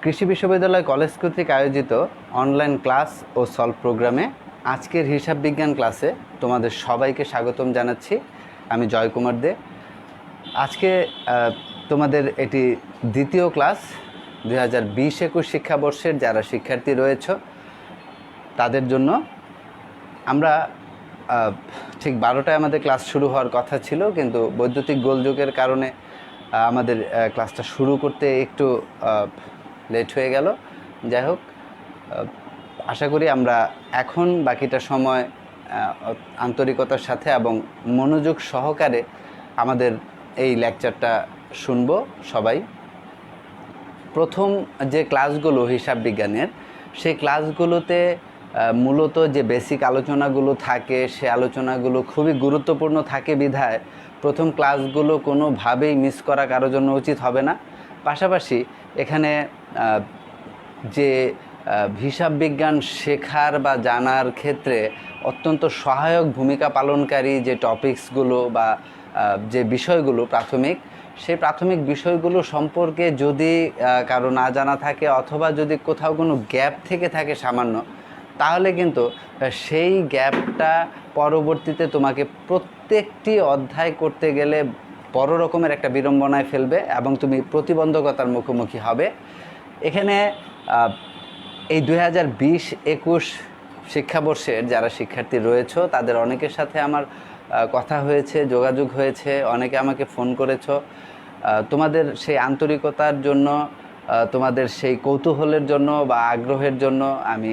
কৃষি বিশ্ববিদ্যালয় কলেজ কর্তৃক আয়োজিত অনলাইন ক্লাস ও সলভ প্রোগ্রামে আজকের হিসাব বিজ্ঞান ক্লাসে তোমাদের সবাইকে স্বাগতম জানাচ্ছি। আমি জয় কুমার দে। আজকে তোমাদের এটি দ্বিতীয় ক্লাস। 2020-21 শিক্ষাবর্ষের যারা শিক্ষার্থী রয়েছ তাদের জন্য আমরা ঠিক 12টায় আমাদের ক্লাস শুরু হওয়ার কথা ছিল, কিন্তু বৈদ্যুতিক গোলযোগের কারণে আমাদের ক্লাসটা শুরু করতে একটু লেট হয়ে গেল। যাই হোক, আশা করি আমরা এখন বাকিটা সময় আন্তরিকতার সাথে এবং মনোযোগ সহকারে আমাদের এই লেকচারটা শুনবো সবাই। প্রথম যে ক্লাসগুলো হিসাব বিজ্ঞানের, সেই ক্লাসগুলোতে মূলত যে বেসিক আলোচনাগুলো থাকে সে আলোচনাগুলো খুবই গুরুত্বপূর্ণ থাকে বিধায় প্রথম ক্লাসগুলো কোনোভাবেই মিস করা কারোর জন্য উচিত হবে না। পাশাপাশি এখানে যে হিসাব বিজ্ঞান শেখার বা জানার ক্ষেত্রে অত্যন্ত সহায়ক ভূমিকা পালনকারী যে টপিকসগুলো বা যে বিষয়গুলো সেই প্রাথমিক বিষয়গুলো সম্পর্কে যদি কারো না জানা থাকে অথবা যদি কোথাও কোনো গ্যাপ থেকে থাকে সামান্য, তাহলে কিন্তু সেই গ্যাপটা পরবর্তীতে তোমাকে প্রত্যেকটি অধ্যায় করতে গেলে বড় রকমের একটা বিড়ম্বনায় ফেলবে এবং তুমি প্রতিবন্ধকতার মুখোমুখি হবে। এখানে এই 2020-21 শিক্ষাবর্ষের যারা শিক্ষার্থী রয়েছ তাদের অনেকের সাথে আমার কথা হয়েছে, যোগাযোগ হয়েছে, অনেকে আমাকে ফোন করেছ। তোমাদের সেই আন্তরিকতার জন্য, তোমাদের সেই কৌতূহলের জন্য বা আগ্রহের জন্য আমি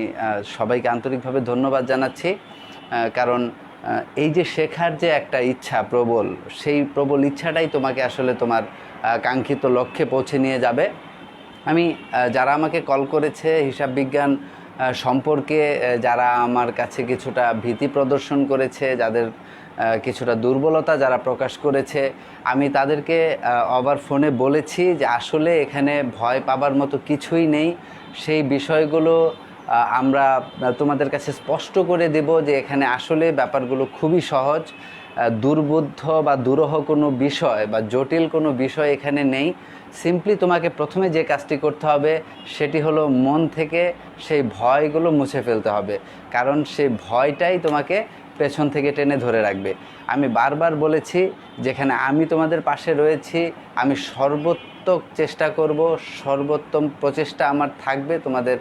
সবাইকে আন্তরিকভাবে ধন্যবাদ জানাচ্ছি। কারণ এই যে শেখার যে একটা ইচ্ছা প্রবল, সেই প্রবল ইচ্ছাটাই তোমাকে আসলে তোমার কাঙ্ক্ষিত লক্ষ্যে পৌঁছে নিয়ে যাবে। আমি যারা আমাকে কল করেছে হিসাব বিজ্ঞান সম্পর্কে, যারা আমার কাছে কিছুটা ভীতি প্রদর্শন করেছে, যাদের কিছুটা দুর্বলতা যারা প্রকাশ করেছে, আমি তাদেরকে আবার ফোনে বলেছি যে আসলে এখানে ভয় পাবার মতো কিছুই নেই। সেই বিষয়গুলো আমরা তোমাদের কাছে স্পষ্ট করে দেব যে এখানে আসলে ব্যাপারগুলো খুবই সহজ। দুর্বোধ্য বা দুরূহ কোনো বিষয় বা জটিল কোনো বিষয় এখানে নেই। সিম্পলি তোমাকে প্রথমে যে কাজটি করতে হবে সেটি হলো মন থেকে সেই ভয়গুলো মুছে ফেলতে হবে, কারণ সেই ভয়টাই তোমাকে পেছন থেকে টেনে ধরে রাখবে। আমি বারবার বলেছি, যেখানে আমি তোমাদের পাশে রয়েছি, আমি সর্বোত্তম চেষ্টা করব, সর্বোত্তম প্রচেষ্টা আমার থাকবে তোমাদের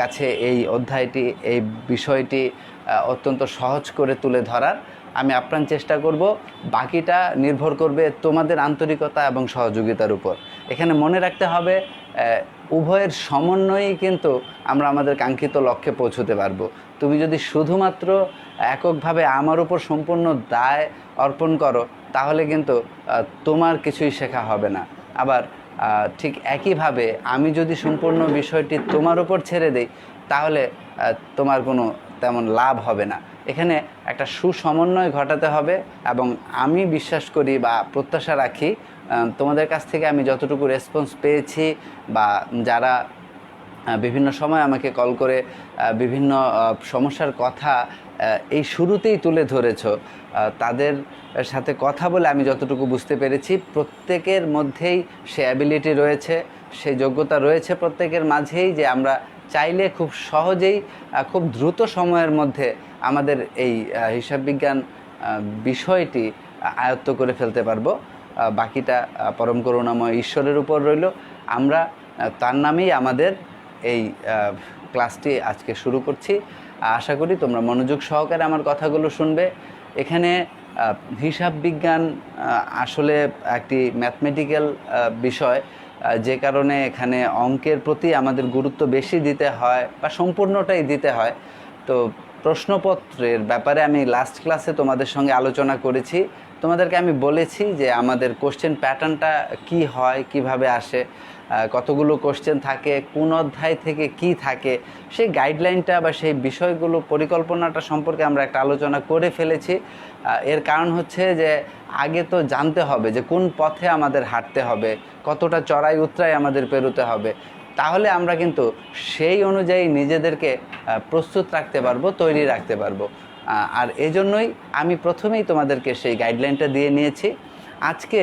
কাছে এই অধ্যায়টি, এই বিষয়টি অত্যন্ত সহজ করে তুলে ধরার আমি আপ্রাণ চেষ্টা করব। বাকিটা নির্ভর করবে তোমাদের আন্তরিকতা এবং সহযোগিতার উপর। এখানে মনে রাখতে হবে, উভয়ের সমন্বয়েই কিন্তু আমরা আমাদের কাঙ্ক্ষিত লক্ষ্যে পৌঁছতে পারবো। তুমি যদি শুধুমাত্র এককভাবে আমার উপর সম্পূর্ণ দায় অর্পণ করো, তাহলে কিন্তু তোমার কিছুই শেখা হবে না। আবার ঠিক একইভাবে আমি যদি সম্পূর্ণ বিষয়টি তোমার উপর ছেড়ে দিই, তাহলে তোমার কোনো তেমন লাভ হবে না। এখানে একটা সুসমন্বয় ঘটাতে হবে এবং আমি বিশ্বাস করি বা প্রত্যাশা রাখি তোমাদের কাছ থেকে আমি যতটুকু রেসপন্স পেয়েছি বা যারা বিভিন্ন সময় আমাকে কল করে বিভিন্ন সমস্যার কথা এই শুরুতেই তুলে ধরেছ, তাদের সাথে কথা বলে আমি যতটুকু বুঝতে পেরেছি প্রত্যেকের মধ্যেই সে অ্যাবিলিটি রয়েছে, সেই যোগ্যতা রয়েছে প্রত্যেকের মাঝেই, যে আমরা চাইলে খুব সহজেই খুব দ্রুত সময়ের মধ্যে আমাদের এই হিসাব বিজ্ঞান বিষয়টি আয়ত্ত করে ফেলতে পারবো। বাকিটা পরম করুণাময় ঈশ্বরের উপর রইল। আমরা তার নামেই আমাদের এই ক্লাসটি আজকে শুরু করছি। আশা করি তোমরা মনোযোগ সহকারে আমার কথাগুলো শুনবে। এখানে হিসাব বিজ্ঞান আসলে একটি ম্যাথমেটিক্যাল বিষয়, যে কারণে এখানে অঙ্কের প্রতি আমাদের গুরুত্ব বেশি দিতে হয় বা সম্পূর্ণটাই দিতে হয়। তো প্রশ্নপত্রের ব্যাপারে আমি লাস্ট ক্লাসে তোমাদের সঙ্গে আলোচনা করেছি। তোমাদেরকে আমি বলেছি যে আমাদের কোশ্চেন প্যাটার্নটা কি হয়, কিভাবে আসে, কতগুলো কোশ্চেন থাকে, কোন অধ্যায় থেকে কি থাকে, সেই গাইডলাইনটা বা সেই বিষয়গুলো পরিকল্পনাটা সম্পর্কে আমরা একটা আলোচনা করে ফেলেছি। এর কারণ হচ্ছে যে আগে তো জানতে হবে যে কোন পথে আমাদের হাঁটতে হবে, কতটা চড়াই উতরাই আমাদের পেরোতে হবে, তাহলে আমরা কিন্তু সেই অনুযায়ী নিজেদেরকে প্রস্তুত রাখতে পারবো, তৈরি রাখতে পারবো। আর এজন্যই আমি প্রথমেই তোমাদেরকে সেই গাইডলাইনটা দিয়ে নিয়েছি। আজকে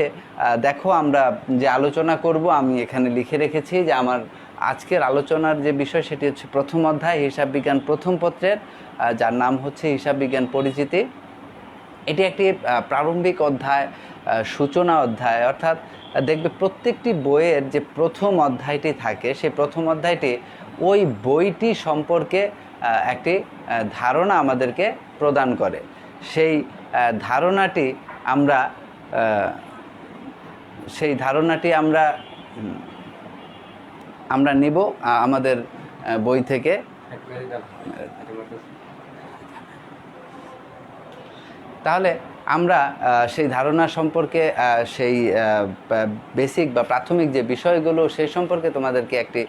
দেখো আমরা যে আলোচনা করব, আমি এখানে লিখে রেখেছি যে আমার আজকের আলোচনার যে বিষয় সেটি হচ্ছে প্রথম অধ্যায় হিসাব বিজ্ঞান প্রথম পত্রের, যার নাম হচ্ছে হিসাব বিজ্ঞান পরিচিতি। এটি একটি প্রারম্ভিক অধ্যায়, সূচনা অধ্যায়, অর্থাৎ দেখবে প্রত্যেকটি বইয়ের যে প্রথম অধ্যায়টি থাকে সেই প্রথম অধ্যায়টি ওই বইটি সম্পর্কে একটি ধারণা আমাদেরকে প্রদান করে। সেই ধারণাটি আমরা নিব আমাদের বই থেকে। তাহলে আমরা সেই ধারণা সম্পর্কে সেই বেসিক বা প্রাথমিক যে বিষয়গুলো সেই সম্পর্কে তোমাদেরকে একটি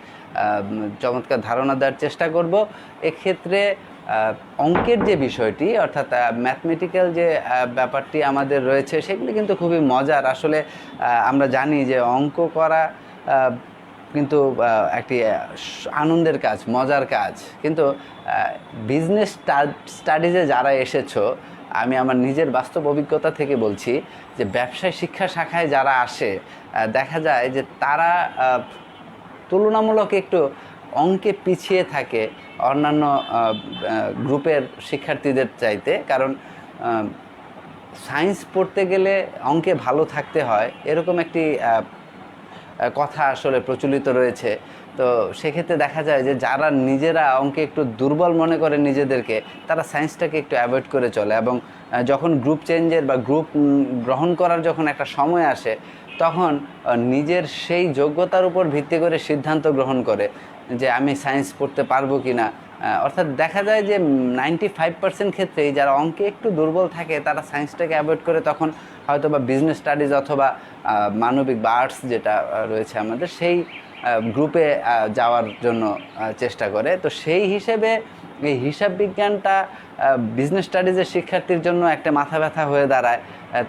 চমৎকার ধারণা দেওয়ার চেষ্টা করব। এক্ষেত্রে অঙ্কের যে বিষয়টি অর্থাৎ ম্যাথমেটিক্যাল যে ব্যাপারটি আমাদের রয়েছে সেগুলি কিন্তু খুবই মজার। আসলে আমরা জানি যে অঙ্ক করা কিন্তু একটি আনন্দের কাজ, মজার কাজ, কিন্তু বিজনেস স্টাডিজে যারা এসেছো, আমি আমার নিজের বাস্তব অভিজ্ঞতা থেকে বলছি যে ব্যবসায় শিক্ষা শাখায় যারা আসে দেখা যায় যে তারা তুলনামূলক একটু অঙ্কে পিছিয়ে থাকে অন্যান্য গ্রুপের শিক্ষার্থীদের চাইতে। কারণ সায়েন্স পড়তে গেলে অঙ্কে ভালো থাকতে হয় এরকম একটি কথা আসলে প্রচলিত রয়েছে। তো সেক্ষেত্রে দেখা যায় যে যারা নিজেরা অঙ্কে একটু দুর্বল মনে করে নিজেদেরকে, তারা সায়েন্সটাকে একটু অ্যাভয়েড করে চলে, এবং যখন গ্রুপ চেঞ্জের বা গ্রুপ গ্রহণ করার যখন একটা সময় আসে তখন নিজের সেই যোগ্যতার উপর ভিত্তি করে সিদ্ধান্ত গ্রহণ করে যে আমি সায়েন্স পড়তে পারবো কি না। অর্থাৎ দেখা যায় যে 95% ক্ষেত্রেই যারা অঙ্কে একটু দুর্বল থাকে তারা সায়েন্সটাকে অ্যাভয়েড করে তখন হয়তো বা বিজনেস স্টাডিজ অথবা মানবিক বা আর্টস যেটা রয়েছে আমাদের সেই গ্রুপে যাওয়ার জন্য চেষ্টা করে। তো সেই হিসেবে এই হিসাব বিজ্ঞানটা বিজনেস স্টাডিজের শিক্ষার্থীর জন্য একটা মাথা ব্যথা হয়ে দাঁড়ায়।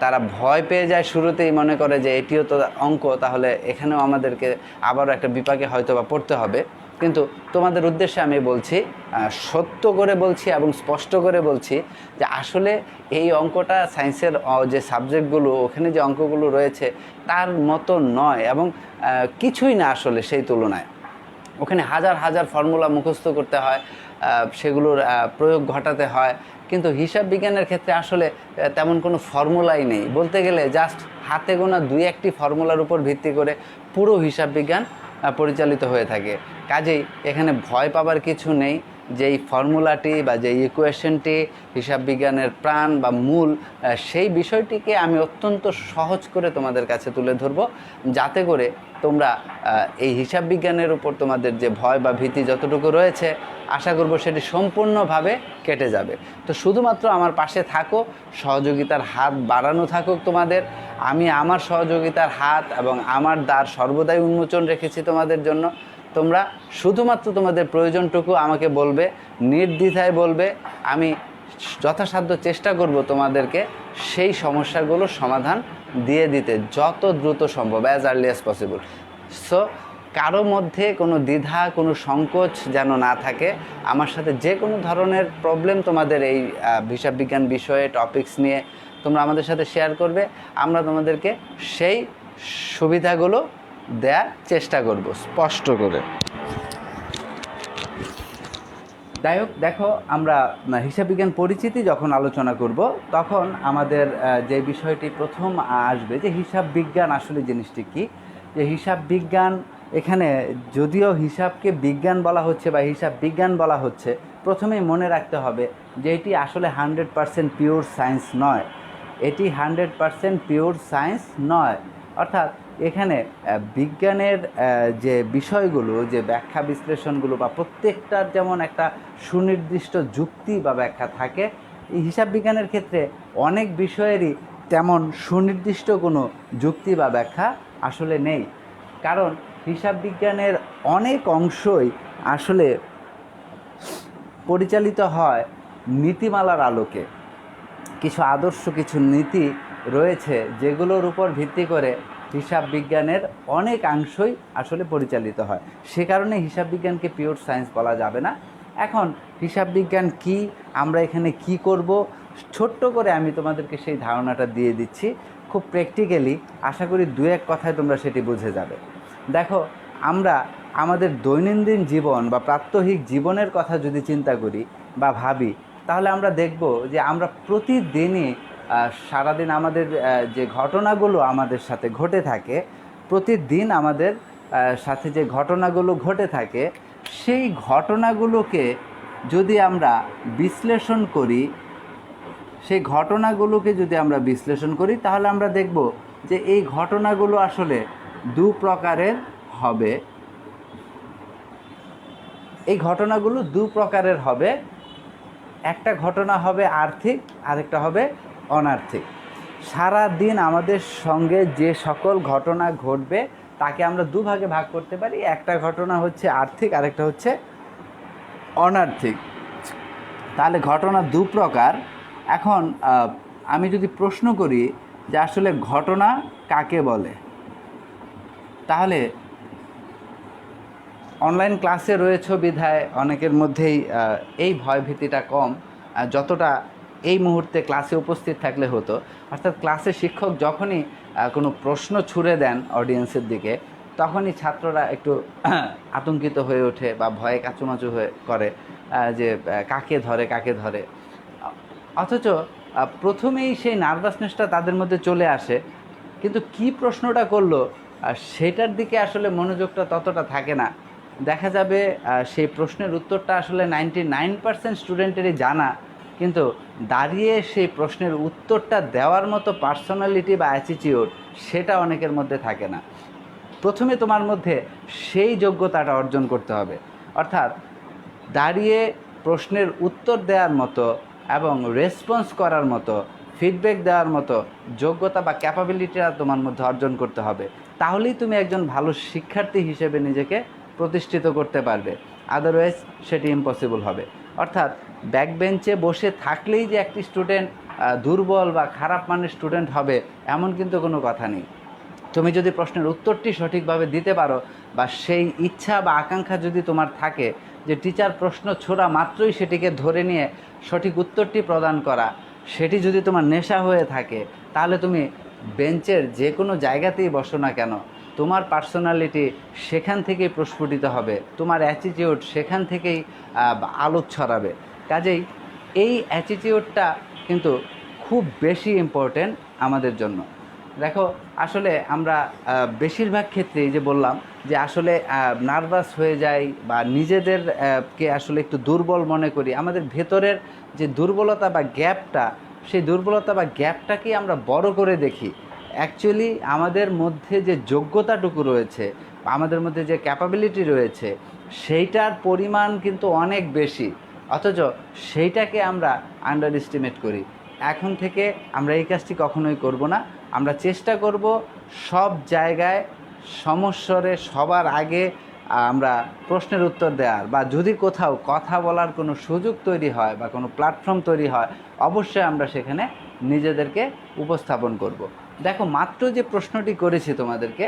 তারা ভয় পেয়ে যায়, শুরুতেই মনে করে যে এটিও তো অঙ্ক, তাহলে এখানেও আমাদেরকে আবারও একটা বিপাকে হয়তো বা পড়তে হবে। কিন্তু তোমাদের উদ্দেশ্যে আমি বলছি, সত্য করে বলছি এবং স্পষ্ট করে বলছি যে আসলে এই অঙ্কটা সায়েন্সের যে সাবজেক্টগুলো ওখানে যে অঙ্কগুলো রয়েছে তার মতো নয়, এবং কিছুই না আসলে সেই তুলনায়। ওখানে হাজার হাজার ফর্মুলা মুখস্থ করতে হয়, সেগুলোর প্রয়োগ ঘটাতে হয়। কিন্তু হিসাব বিজ্ঞানের ক্ষেত্রে আসলে তেমন কোনো ফর্মুলাই নেই, বলতে গেলে জাস্ট হাতে গোনা 2-1টি ফর্মুলার উপর ভিত্তি করে পুরো হিসাব বিজ্ঞান পরিচালিত হয়ে থাকে। কাজেই এখানে ভয় পাবার কিছু নেই। যেই ফর্মুলাটি বা যেই ইকুয়েশনটি হিসাব বিজ্ঞানের প্রাণ বা মূল, সেই বিষয়টিকে আমি অত্যন্ত সহজ করে তোমাদের কাছে তুলে ধরব, যাতে করে তোমরা এই হিসাব বিজ্ঞানের উপর তোমাদের যে ভয় বা ভীতি যতটুকু রয়েছে আশা করব সেটি সম্পূর্ণভাবে কেটে যাবে। তো শুধুমাত্র আমার পাশে থাকো, সহযোগিতার হাত বাড়ানো থাকুক তোমাদের। আমি আমার সহযোগিতার হাত এবং আমার দ্বার সর্বদাই উন্মোচন রেখেছি তোমাদের জন্য। তোমরা শুধুমাত্র তোমাদের প্রয়োজনটুকু আমাকে বলবে, নির্দ্বিধায় বলবে, আমি যথাসাধ্য চেষ্টা করব তোমাদেরকে সেই সমস্যাগুলোর সমাধান দিয়ে দিতে যত দ্রুত সম্ভব, as early as possible. So কারো মধ্যে কোনো দ্বিধা, কোনো সংকোচ যেন না থাকে। আমার সাথে যে কোনো ধরনের প্রবলেম তোমাদের এই হিসাব বিজ্ঞান বিষয়ে টপিকস নিয়ে তোমরা আমাদের সাথে শেয়ার করবে, আমরা তোমাদেরকে সেই সুবিধাগুলো দেওয়ার চেষ্টা করব স্পষ্ট করে। যাই হোক, দেখো, আমরা হিসাব বিজ্ঞান পরিচিতি যখন আলোচনা করব তখন আমাদের যে বিষয়টি প্রথম আসবে যে হিসাব বিজ্ঞান আসলে জিনিসটি কী। যে হিসাব বিজ্ঞান, এখানে যদিও হিসাবকে বিজ্ঞান বলা হচ্ছে বা হিসাব বিজ্ঞান বলা হচ্ছে, প্রথমেই মনে রাখতে হবে যে এটি আসলে 100% পিওর সায়েন্স নয়। এটি 100% পিওর সায়েন্স নয়। অর্থাৎ এখানে বিজ্ঞানের যে বিষয়গুলো, যে ব্যাখ্যা বিশ্লেষণগুলো বা প্রত্যেকটার যেমন একটা সুনির্দিষ্ট যুক্তি বা ব্যাখ্যা থাকে, এই হিসাব বিজ্ঞানের ক্ষেত্রে অনেক বিষয়েরই তেমন সুনির্দিষ্ট কোনো যুক্তি বা ব্যাখ্যা আসলে নেই। কারণ হিসাব বিজ্ঞানের অনেক অংশই আসলে পরিচালিত হয় নীতিমালার আলোকে। কিছু আদর্শ, কিছু নীতি রয়েছে যেগুলোর উপর ভিত্তি করে হিসাব বিজ্ঞানের অনেকাংশই আসলে পরিচালিত হয়। সে কারণে হিসাব বিজ্ঞানকে পিওর সায়েন্স বলা যাবে না। এখন হিসাব বিজ্ঞান কি, আমরা এখানে কি করব, ছোট্ট করে আমি তোমাদেরকে সেই ধারণাটা দিয়ে দিচ্ছি খুব প্র্যাকটিক্যালি। আশা করি 2-1 কথায় তোমরা সেটি বুঝে যাবে। দেখো, আমরা আমাদের দৈনন্দিন জীবন বা প্রাত্যহিক জীবনের কথা যদি চিন্তা করি বা ভাবি, তাহলে আমরা দেখব যে আমরা প্রতিদিনই সারাদিন আমাদের যে ঘটনাগুলো আমাদের সাথে ঘটে থাকে, প্রতিদিন আমাদের সাথে যে ঘটনাগুলো ঘটে থাকে, সেই ঘটনাগুলোকে যদি আমরা বিশ্লেষণ করি, সেই ঘটনাগুলোকে যদি আমরা বিশ্লেষণ করি, তাহলে আমরা দেখব যে এই ঘটনাগুলো আসলে দু প্রকারের হবে। এই ঘটনাগুলো দু প্রকারের হবে। একটা ঘটনা হবে আর্থিক, আরেকটা হবে অনার্থিক। সারা দিন আমাদের সঙ্গে যে সকল ঘটনা ঘটবে তাকে আমরা দুভাগে ভাগ করতে পারি। একটা ঘটনা হচ্ছে আর্থিক, আরেকটা হচ্ছে অনার্থিক। তাহলে ঘটনা দু প্রকার। এখন আমি যদি প্রশ্ন করি যে আসলে ঘটনা কাকে বলে, তাহলে অনলাইন ক্লাসে রয়েছে বিধায় অনেকের মধ্যেই এই ভয়ভীতিটা কম যতটা এই মুহূর্তে ক্লাসে উপস্থিত থাকলে হতো। অর্থাৎ ক্লাসে শিক্ষক যখনই কোনো প্রশ্ন ছুড়ে দেন অডিয়েন্সের দিকে, তখনই ছাত্ররা একটু আতঙ্কিত হয়ে ওঠে বা ভয়ে কাঁচুমাচু হয়ে করে যে কাকে ধরে কাকে ধরে। অথচ প্রথমেই সেই নার্ভাসনেসটা তাদের মধ্যে চলে আসে, কিন্তু কি প্রশ্নটা করলো সেটার দিকে আসলে মনোযোগটা ততটা থাকে না। দেখা যাবে সেই প্রশ্নের উত্তরটা আসলে 99% স্টুডেন্টেরই জানা, কিন্তু দাঁড়িয়ে সেই প্রশ্নের উত্তরটা দেওয়ার মতো পার্সোনালিটি বা অ্যাটিটিউড সেটা অনেকের মধ্যে থাকে না। প্রথমে তোমার মধ্যে সেই যোগ্যতাটা অর্জন করতে হবে, অর্থাৎ দাঁড়িয়ে প্রশ্নের উত্তর দেওয়ার মতো এবং রেসপন্স করার মতো, ফিডব্যাক দেওয়ার মতো যোগ্যতা বা ক্যাপাবিলিটিটা তোমার মধ্যে অর্জন করতে হবে। তাহলেই তুমি একজন ভালো শিক্ষার্থী হিসেবে নিজেকে প্রতিষ্ঠিত করতে পারবে। আদারওয়াইজ সেটি ইম্পসিবল হবে। অর্থাৎ ব্যাক বেঞ্চে বসে থাকলেই যে একটি স্টুডেন্ট দুর্বল বা খারাপ মানের স্টুডেন্ট হবে এমন কিন্তু কোনো কথা নেই। তুমি যদি প্রশ্নের উত্তরটি সঠিকভাবে দিতে পারো বা সেই ইচ্ছা বা আকাঙ্ক্ষা যদি তোমার থাকে যে টিচার প্রশ্ন ছোড়া মাত্রই সেটিকে ধরে নিয়ে সঠিক উত্তরটি প্রদান করা, সেটি যদি তোমার নেশা হয়ে থাকে, তাহলে তুমি বেঞ্চের যে কোনো জায়গাতেই বসো না কেন, তোমার পার্সোনালিটি সেখান থেকেই প্রস্ফুটিত হবে, তোমার অ্যাটিটিউড সেখান থেকেই আলোক ছড়াবে। কাজেই এই অ্যাটিটিউডটা কিন্তু খুব বেশি ইম্পর্টেন্ট আমাদের জন্য। দেখো, আসলে আমরা বেশিরভাগ ক্ষেত্রেই যে বললাম যে আসলে নার্ভাস হয়ে যাই বা নিজেদেরকে আসলে একটু দুর্বল মনে করি, আমাদের ভেতরের যে দুর্বলতা বা গ্যাপটা, সেই দুর্বলতা বা গ্যাপটাকেই আমরা বড় করে দেখি। অ্যাকচুয়ালি আমাদের মধ্যে যে যোগ্যতাটুকু রয়েছে, আমাদের মধ্যে যে ক্যাপাবিলিটি রয়েছে, সেইটার পরিমাণ কিন্তু অনেক বেশি, অথচ সেইটাকে আমরা আন্ডার এস্টিমেট করি। এখন থেকে আমরা এই কাজটি কখনোই করব না। আমরা চেষ্টা করব সব জায়গায় সমস্বরে সবার আগে আমরা প্রশ্নের উত্তর দেওয়ার, বা যদি কোথাও কথা বলার কোনো সুযোগ তৈরি হয় বা কোনো প্ল্যাটফর্ম তৈরি হয়, অবশ্যই আমরা সেখানে নিজেদেরকে উপস্থাপন করব। দেখো, মাত্র যে প্রশ্নটি করেছি তোমাদেরকে,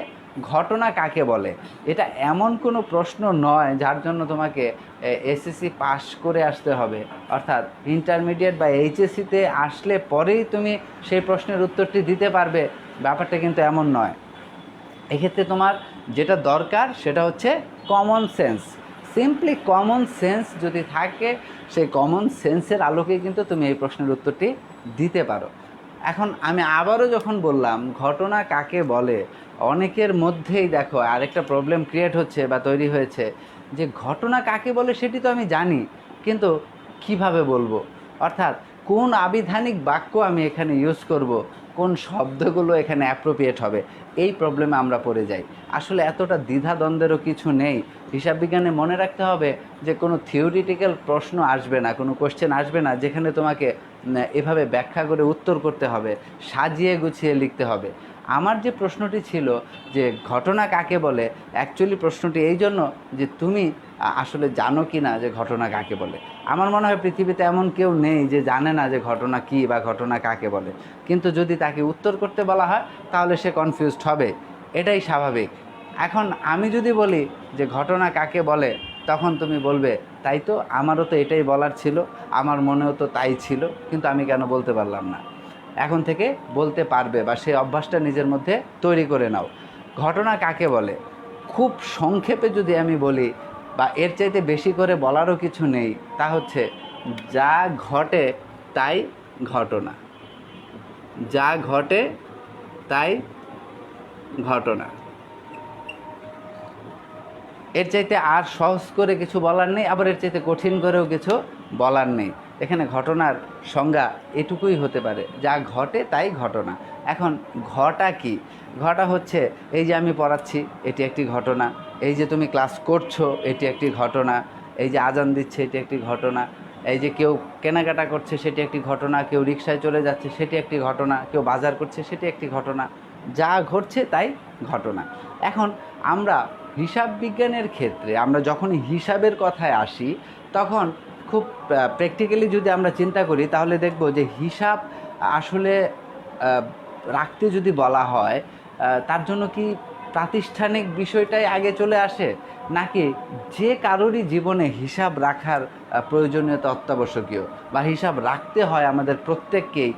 ঘটনা কাকে বলে, এটা এমন কোনো প্রশ্ন নয় যার জন্য তোমাকে এসএসসি পাস করে আসতে হবে, অর্থাৎ ইন্টারমিডিয়েট বা এইচএসসিতে আসলে পরেই তুমি সেই প্রশ্নের উত্তরটি দিতে পারবে, ব্যাপারটা কিন্তু এমন নয়। এক্ষেত্রে তোমার যেটা দরকার সেটা হচ্ছে common sense. Simply common sense যদি থাকে, সেই কমন সেন্সের আলোকেই কিন্তু তুমি এই প্রশ্নের উত্তরটি দিতে পারো। এখন আমি আবারও যখন বললাম ঘটনা কাকে বলে, অনেকের মধ্যেই দেখো আরেকটা প্রবলেম ক্রিয়েট হচ্ছে বা তৈরি হয়েছে যে ঘটনা কাকে বলে সেটি তো আমি জানি, কিন্তু কিভাবে বলবো, অর্থাৎ কোন আবিধানিক বাক্য আমি এখানে ইউজ করব, কোন শব্দগুলো এখানে অ্যাপ্রোপ্রিয়েট হবে, এই প্রবলেমে আমরা পড়ে যাই। আসলে এতটা দ্বিধাদ্বন্দ্বেরও কিছু নেই। হিসাব বিজ্ঞানে মনে রাখতে হবে যে কোনো থিওরিটিক্যাল প্রশ্ন আসবে না, কোনো কোশ্চেন আসবে না যেখানে তোমাকে এভাবে ব্যাখ্যা করে উত্তর করতে হবে, সাজিয়ে গুছিয়ে লিখতে হবে। আমার যে প্রশ্নটি ছিল যে ঘটনা কাকে বলে, অ্যাকচুয়ালি প্রশ্নটি এই জন্য যে তুমি আসলে জানো কি না যে ঘটনা কাকে বলে। আমার মনে হয় পৃথিবীতে এমন কেউ নেই যে জানে না যে ঘটনা কী বা ঘটনা কাকে বলে, কিন্তু যদি তাকে উত্তর করতে বলা হয় তাহলে সে কনফিউজড হবে, এটাই স্বাভাবিক। এখন আমি যদি বলি যে ঘটনা কাকে বলে, তখন তুমি বলবে তাই তো, আমারও তো এটাই বলার ছিল, আমার মনেও তো তাই ছিল, কিন্তু আমি কেন বলতে পারলাম না। এখন থেকে বলতে পারবে বা সেই অভ্যাসটা নিজের মধ্যে তৈরি করে নাও। ঘটনা কাকে বলে, খুব সংক্ষেপে যদি আমি বলি, বা এর চাইতে বেশি করে বলারও কিছু নেই, তা হচ্ছে যা ঘটে তাই ঘটনা। যা ঘটে তাই ঘটনা। এর চাইতে আর সহজ করে কিছু বলার নেই, আবার এর চাইতে কঠিন করেও কিছু বলার নেই। এখানে ঘটনার সংজ্ঞা এটুকুই হতে পারে, যা ঘটে তাই ঘটনা। এখন ঘটা কি? ঘটা হচ্ছে এই যে আমি পড়াচ্ছি, এটি একটি ঘটনা। এই যে তুমি ক্লাস করছো, এটি একটি ঘটনা। এই যে আজান দিচ্ছে, এটি একটি ঘটনা। এই যে কেউ কেনাকাটা করছে, সেটি একটি ঘটনা। কেউ রিকশায় চলে যাচ্ছে, সেটি একটি ঘটনা। কেউ বাজার করছে, সেটি একটি ঘটনা। যা ঘটছে তাই ঘটনা। এখন আমরা হিসাব বিজ্ঞানের ক্ষেত্রে আমরা যখনই হিসাবের কথায় আসি, তখন খুব প্র্যাকটিক্যালি যদি আমরা চিন্তা করি, তাহলে দেখব যে হিসাব আসলে রাখতে যদি বলা হয়, তার জন্য কি প্রাতিষ্ঠানিক বিষয়টাই আগে চলে আসে, নাকি যে কারোরই জীবনে হিসাব রাখার প্রয়োজনীয়তা অত্যাবশ্যকীয়, বা হিসাব রাখতে হয় আমাদের প্রত্যেককেই,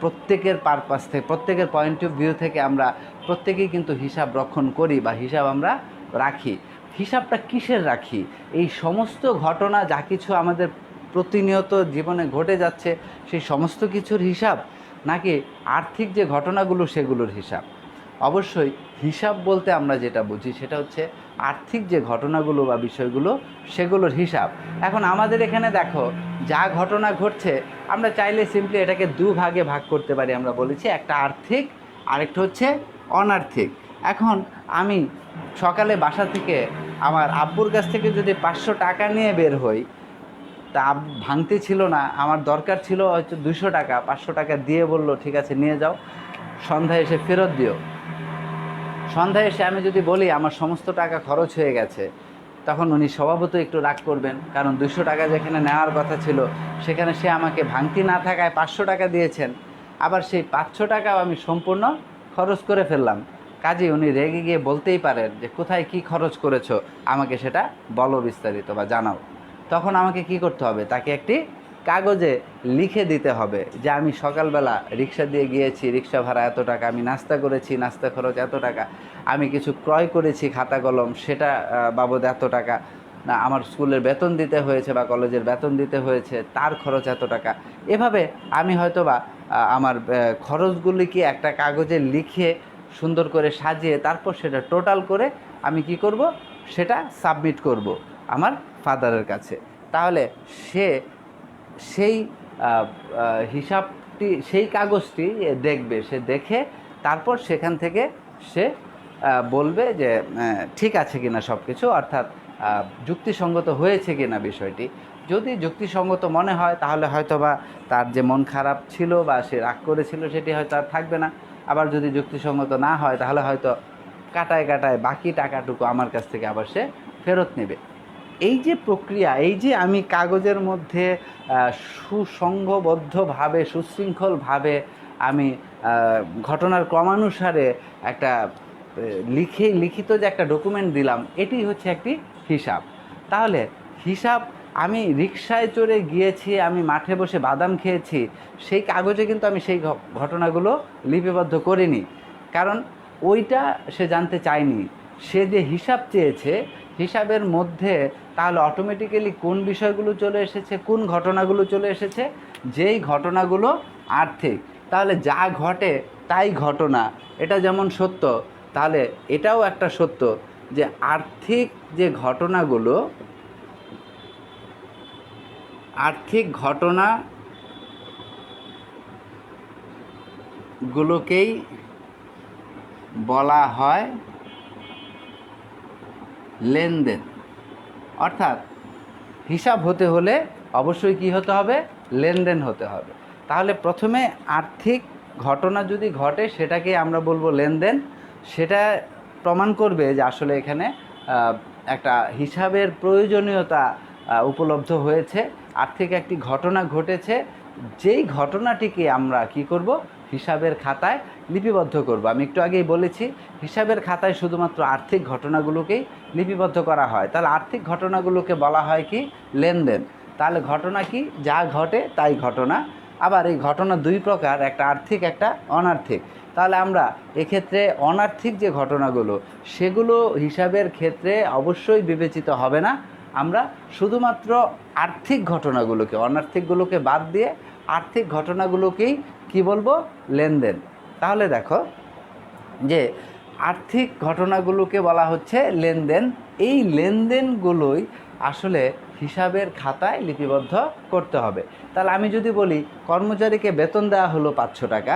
প্রত্যেকের পারপাস থেকে, প্রত্যেকের পয়েন্ট অফ ভিউ থেকে আমরা প্রত্যেকেই কিন্তু হিসাব রক্ষণ করি বা হিসাব আমরা রাখি। হিসাবটা কিসের রাখি? এই সমস্ত ঘটনা যা কিছু আমাদের প্রতিনিয়ত জীবনে ঘটে যাচ্ছে, সেই সমস্ত কিছুর হিসাব, নাকি আর্থিক যে ঘটনাগুলো সেগুলোর হিসাব? অবশ্যই হিসাব বলতে আমরা যেটা বুঝি সেটা হচ্ছে আর্থিক যে ঘটনাগুলো বা বিষয়গুলো সেগুলোর হিসাব। এখন আমাদের এখানে দেখো, যা ঘটনা ঘটছে, আমরা চাইলে সিম্পলি এটাকে দুভাগে ভাগ করতে পারি। আমরা বলেছি একটা আর্থিক, আরেকটা হচ্ছে অনার্থিক। এখন আমি সকালে বাসা থেকে আমার আব্বুর কাছ থেকে যদি 500 টাকা নিয়ে বের হই, তা ভাঙতি ছিল না, আমার দরকার ছিল হয়তো 200 টাকা, 500 টাকা দিয়ে বললো ঠিক আছে নিয়ে যাও, সন্ধ্যায় এসে ফেরত দিও। সন্ধ্যায় এসে আমি যদি বলি আমার সমস্ত টাকা খরচ হয়ে গেছে, তখন উনি স্বভাবতই একটু রাগ করবেন, কারণ 200 টাকা যেখানে নেওয়ার কথা ছিল সেখানে সে আমাকে ভাঙতি না থাকায় 500 টাকা দিয়েছেন, আবার সেই 500 টাকাও আমি সম্পূর্ণ খরচ করে ফেললাম। কাজেই উনি রেগে গিয়ে বলতেই পারেন যে কোথায় কি খরচ করেছো, আমাকে সেটা বলো বিস্তারিত বা জানাও। তখন আমাকে কি করতে হবে? তাকে একটি কাগজে লিখে দিতে হবে যে আমি সকালবেলা রিক্সা দিয়ে গিয়েছি, রিক্সা ভাড়া এত টাকা, আমি নাস্তা করেছি, নাস্তা খরচ এত টাকা, আমি কিছু ক্রয় করেছি খাতা কলম, সেটা বাবদ এত টাকা, না আমার স্কুলের বেতন দিতে হয়েছে বা কলেজের বেতন দিতে হয়েছে, তার খরচ এত টাকা। এভাবে আমি হয়তোবা আমার খরচগুলিকে একটা কাগজে লিখে সুন্দর করে সাজিয়ে তারপর সেটা টোটাল করে আমি কি করব? সেটা সাবমিট করব আমার ফাদারের কাছে। তাহলে সে সেই হিসাবটি, সেই কাগজটি দেখবে, সে দেখে তারপর সেখান থেকে সে বলবে যে ঠিক আছে কিনা সব কিছু, অর্থাৎ যুক্তিসঙ্গত হয়েছে কিনা বিষয়টি। যদি যুক্তিসঙ্গত মনে হয় তাহলে হয়তোবা তার যে মন খারাপ ছিল বা সে রাগ করেছিল সেটি হয়তো আর থাকবে না। আবার যদি যুক্তিসঙ্গত না হয় তাহলে হয়তো কাটায় কাটায় বাকি টাকাটুকু আমার কাছ থেকে আবার সে ফেরত নেবে। এই যে প্রক্রিয়া, এই যে আমি কাগজের মধ্যে সুসংঘবদ্ধভাবে, সুশৃঙ্খলভাবে আমি ঘটনার ক্রমানুসারে একটা লিখিত যে একটা ডকুমেন্ট দিলাম, এটি হচ্ছে একটি হিসাব। তাহলে হিসাব, আমি রিকশায় চড়ে গিয়েছি, আমি মাঠে বসে বাদাম খেয়েছি, সেই কাগজে কিন্তু আমি সেই ঘটনাগুলো লিপিবদ্ধ করিনি, কারণ ওইটা সে জানতে চায়নি। সে যে হিসাব চেয়েছে, হিসাবের মধ্যে তাহলে অটোমেটিক্যালি কোন বিষয়গুলো চলে এসেছে, কোন ঘটনাগুলো চলে এসেছে? যেই ঘটনাগুলো আর্থিক। তাহলে যা ঘটে তাই ঘটনা, এটা যেমন সত্য, তাহলে এটাও একটা সত্য যে আর্থিক যে ঘটনাগুলো, আর্থিক ঘটনাগুলোকেই বলা হয় লেনদেন। অর্থাৎ হিসাব হতে হলে অবশ্যই কি হতে হবে? লেনদেন হতে হবে। তাহলে প্রথমে আর্থিক ঘটনা যদি ঘটে সেটাকে আমরা বলবো লেনদেন। সেটা প্রমাণ করবে যে আসলে এখানে একটা হিসাবের প্রয়োজনীয়তা উপলব্ধ হয়েছে, আর্থিক একটি ঘটনা ঘটেছে, যেই ঘটনাটিকে আমরা কি করব? হিসাবের খাতায় লিপিবদ্ধ করব। আমি একটু আগেই বলেছি হিসাবের খাতায় শুধুমাত্র আর্থিক ঘটনাগুলোকেই লিপিবদ্ধ করা হয়। তাহলে আর্থিক ঘটনাগুলোকে বলা হয় কি? লেনদেন। তাহলে ঘটনা কি? যা ঘটে তাই ঘটনা। আবার এই ঘটনা দুই প্রকার, একটা আর্থিক, একটা অনার্থিক। তাহলে আমরা এক্ষেত্রে অনার্থিক যে ঘটনাগুলো সেগুলো হিসাবের ক্ষেত্রে অবশ্যই বিবেচিত হবে না। আমরা শুধুমাত্র আর্থিক ঘটনাগুলোকে, অনার্থিকগুলোকে বাদ দিয়ে আর্থিক ঘটনাগুলোকেই কি বলবো, লেনদেন। তাহলে দেখো যে আর্থিক ঘটনাগুলোকে বলা হচ্ছে লেনদেন। এই লেনদেনগুলোই আসলে হিসাবের খাতায় লিপিবদ্ধ করতে হবে। তাহলে আমি যদি বলি কর্মচারীকে বেতন দেওয়া হলো 500 টাকা,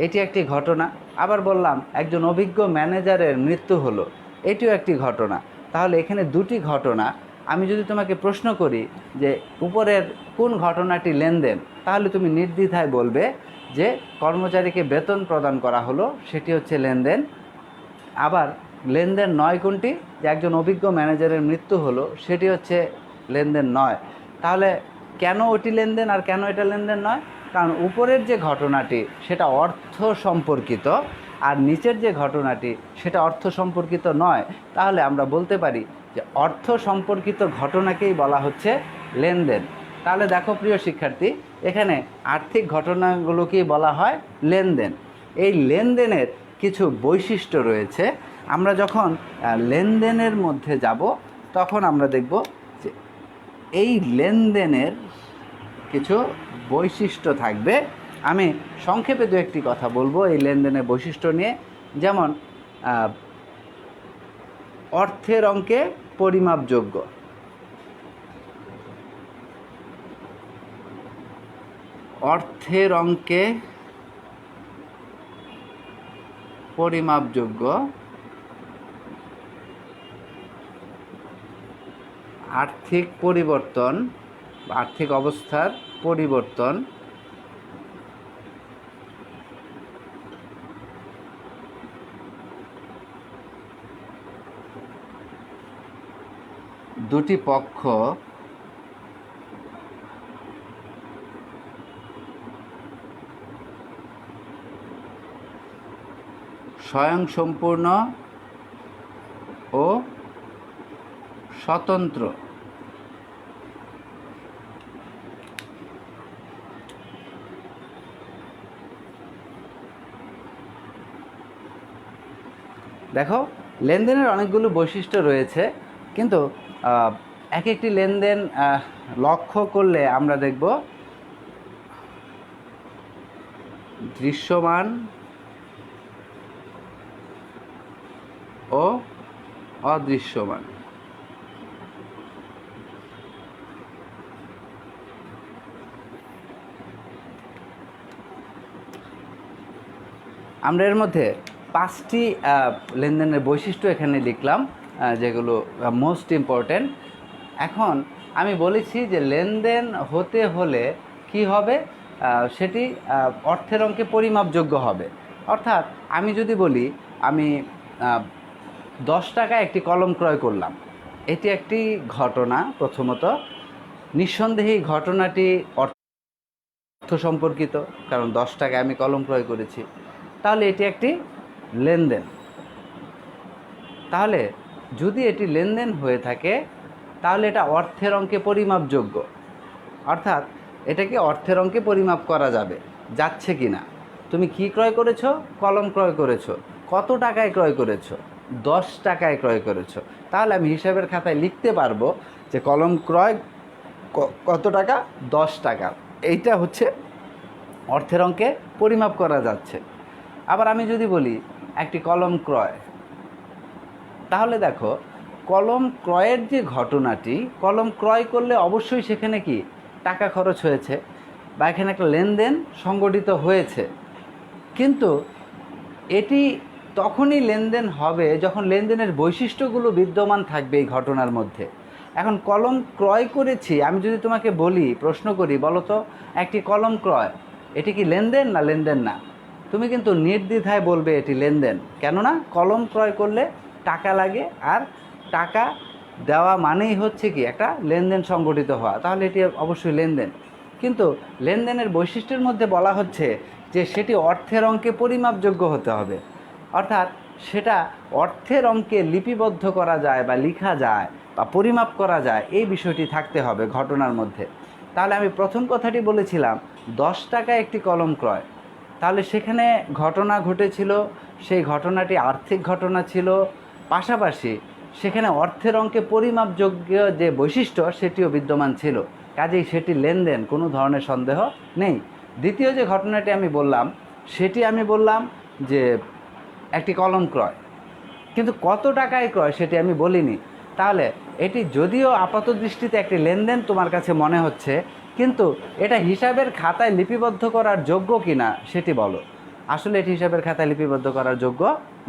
এটি একটি ঘটনা। আবার বললাম একজন অভিজ্ঞ ম্যানেজারের মৃত্যু হলো, এটিও একটি ঘটনা। তাহলে এখানে দুটি ঘটনা। আমি যদি তোমাকে প্রশ্ন করি যে উপরের কোন ঘটনাটি লেনদেন, তাহলে তুমি নির্দ্বিধায় বলবে যে কর্মচারীকে বেতন প্রদান করা হলো, সেটি হচ্ছে লেনদেন। আবার লেনদেন নয় কোনটি, যে একজন অভিজ্ঞ ম্যানেজারের মৃত্যু হলো, সেটি হচ্ছে লেনদেন নয়। তাহলে কেন ওটি লেনদেন আর কেন এটা লেনদেন নয়? কারণ উপরের যে ঘটনাটি সেটা অর্থ সম্পর্কিত, আর নিচের যে ঘটনাটি সেটা অর্থ সম্পর্কিত নয়। তাহলে আমরা বলতে পারি যে অর্থ সম্পর্কিত ঘটনাকেই বলা হচ্ছে লেনদেন। তাহলে দেখো প্রিয় শিক্ষার্থী, এখানে আর্থিক ঘটনাগুলোকেই বলা হয় লেনদেন। এই লেনদেনের কিছু বৈশিষ্ট্য রয়েছে। আমরা যখন লেনদেনের মধ্যে যাব তখন আমরা দেখব যে এই লেনদেনের কিছু বৈশিষ্ট্য থাকবে। আমি সংক্ষেপে দু একটি কথা বলবো এই লেনদেনের বৈশিষ্ট্য নিয়ে। যেমন অর্থের অঙ্কে পরিমাপযোগ্য, অর্থের অঙ্কে পরিমাপযোগ্য, আর্থিক পরিবর্তন, আর্থিক অবস্থার পরিবর্তন, দুটি পক্ষ স্বয়ংসম্পূর্ণ ও স্বতন্ত্র। দেখো লেনদেনের অনেকগুলো বৈশিষ্ট্য রয়েছে, কিন্তু এক একটি লেনদেন লক্ষ্য করলে আমরা দেখব দৃশ্যমান ও অদৃশ্যমান। আমরা এর মধ্যে 5টি লেনদেনের বৈশিষ্ট্য এখানে লিখলাম, যেগুলো মোস্ট ইম্পর্টেন্ট। এখন আমি বলেছি যে লেনদেন হতে হলে কি হবে, সেটি অর্থের অঙ্কে পরিমাপযোগ্য হবে। অর্থাৎ আমি যদি বলি আমি 10 টাকায় একটি কলম ক্রয় করলাম, এটি একটি ঘটনা। প্রথমত নিঃসন্দেহে এই ঘটনাটি অর্থ সম্পর্কিত, কারণ 10 টাকায় আমি কলম ক্রয় করেছি, তাহলে এটি একটি লেনদেন। তাহলে যদি এটি লেনদেন হয়ে থাকে তাহলে এটা অর্থের অঙ্কে পরিমাপযোগ্য, অর্থাৎ এটাকে অর্থের অঙ্কে পরিমাপ করা যাবে, যাচ্ছে কি না। তুমি কি ক্রয় করেছো? কলম ক্রয় করেছো। কত টাকায় ক্রয় করেছো? 10 টাকায় ক্রয় করেছো। তাহলে আমি হিসাবের খাতায় লিখতে পারবো যে কলম ক্রয় কত টাকা? 10 টাকা। এইটা হচ্ছে অর্থের অঙ্কে পরিমাপ করা যাচ্ছে। আবার আমি যদি বলি একটি কলম ক্রয়, তাহলে দেখো কলম ক্রয়ের যে ঘটনাটি, কলম ক্রয় করলে অবশ্যই সেখানে কি টাকা খরচ হয়েছে বা এখানে একটা লেনদেন সংগঠিত হয়েছে। কিন্তু এটি তখনই লেনদেন হবে যখন লেনদেনের বৈশিষ্ট্যগুলো বিদ্যমান থাকবে এই ঘটনার মধ্যে। এখন কলম ক্রয় করেছি, আমি যদি তোমাকে বলি, প্রশ্ন করি, বলো তো একটি কলম ক্রয় এটি কি লেনদেন না লেনদেন না? তুমি কিন্তু নির্দ্বিধায় বলবে এটি লেনদেন। কেননা কলম ক্রয় করলে টাকা লাগে, আর টাকা দেওয়া মানেই হচ্ছে কি একটা লেনদেন সংগঠিত হওয়া, তাহলে এটি অবশ্যই লেনদেন। কিন্তু লেনদেনের বৈশিষ্ট্যের মধ্যে বলা হচ্ছে যে সেটি অর্থের অঙ্কে পরিমাপযোগ্য হতে হবে, অর্থাৎ সেটা অর্থের অঙ্কে লিপিবদ্ধ করা যায় বা লেখা যায় বা পরিমাপ করা যায়, এই বিষয়টি থাকতে হবে ঘটনার মধ্যে। তাহলে আমি প্রথম কথাটি বলেছিলাম 10 টাকায় একটি কলম ক্রয়, তাহলে সেখানে ঘটনা ঘটেছিল, সেই ঘটনাটি আর্থিক ঘটনা ছিল, পাশাপাশি সেখানে অর্থের অঙ্কে পরিমাপযোগ্য যে বৈশিষ্ট্য সেটিও বিদ্যমান ছিল, কাজেই সেটি লেনদেন, কোনো ধরনের সন্দেহ নেই। দ্বিতীয় যে ঘটনাটি আমি বললাম সেটি আমি বললাম যে একটি কলম ক্রয়, কিন্তু কত টাকায় ক্রয় সেটি আমি বলিনি। তাহলে এটি যদিও আপাত দৃষ্টিতে একটি লেনদেন তোমার কাছে মনে হচ্ছে, কিন্তু এটা হিসাবের খাতায় লিপিবদ্ধ করার যোগ্য কি না সেটি বলো। আসলে এটি হিসাবের খাতায় লিপিবদ্ধ করার যোগ্য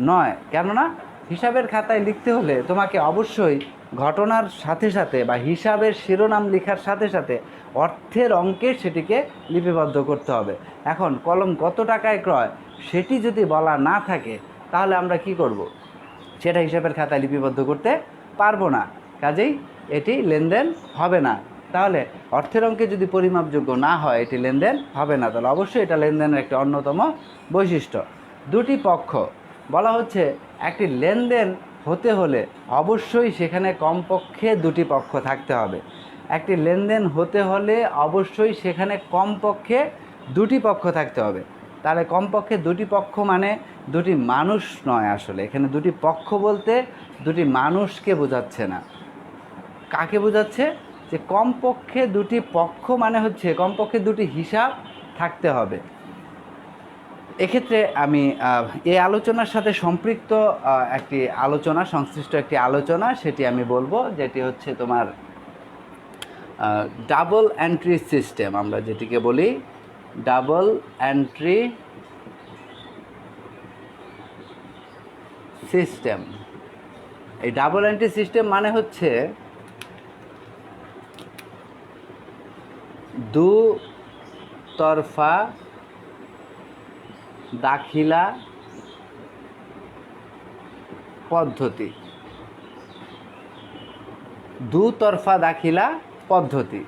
নয়, কেননা হিসাবের খাতায় লিখতে হলে তোমাকে অবশ্যই ঘটনার সাথে সাথে বা হিসাবের শিরোনাম লেখার সাথে সাথে অর্থের অঙ্কে সেটিকে লিপিবদ্ধ করতে হবে। এখন কলম কত টাকায় ক্রয় সেটি যদি বলা না থাকে তাহলে আমরা কি করব? সেটা হিসাবের খাতায় লিপিবদ্ধ করতে পারবো না, কাজেই এটি লেনদেন হবে না। তাহলে অর্থের অঙ্কে যদি পরিমাপযোগ্য না হয় এটি লেনদেন হবে না, তাহলে অবশ্যই এটা লেনদেনের একটি অন্যতম বৈশিষ্ট্য। দুটি পক্ষ বলা হচ্ছে, একটি লেনদেন হতে হলে অবশ্যই সেখানে কমপক্ষে দুটি পক্ষ থাকতে হবে। একটি লেনদেন হতে হলে অবশ্যই সেখানে কমপক্ষে দুটি পক্ষ থাকতে হবে। তাহলে কমপক্ষে দুটি পক্ষ মানে দুটি মানুষ নয়, আসলে এখানে দুটি পক্ষ বলতে দুটি মানুষকে বোঝাচ্ছে না। কাকে বোঝাচ্ছে? যে কমপক্ষে দুটি পক্ষ মানে হচ্ছে কমপক্ষে দুটি হিসাব থাকতে হবে। এক্ষেত্রে আমি এই আলোচনার সাথে সম্পৃক্ত একটি আলোচনা, সংশ্লিষ্ট একটি আলোচনা সেটি আমি বলবো, যেটি হচ্ছে তোমার ডাবল এন্ট্রি সিস্টেম, আমরা যেটিকে বলি ডাবল এন্ট্রি সিস্টেম। এই ডাবল এন্ট্রি সিস্টেম মানে হচ্ছে দুতরফা দাখিলা পদ্ধতি। দুতরফা দাখিলা পদ্ধতি,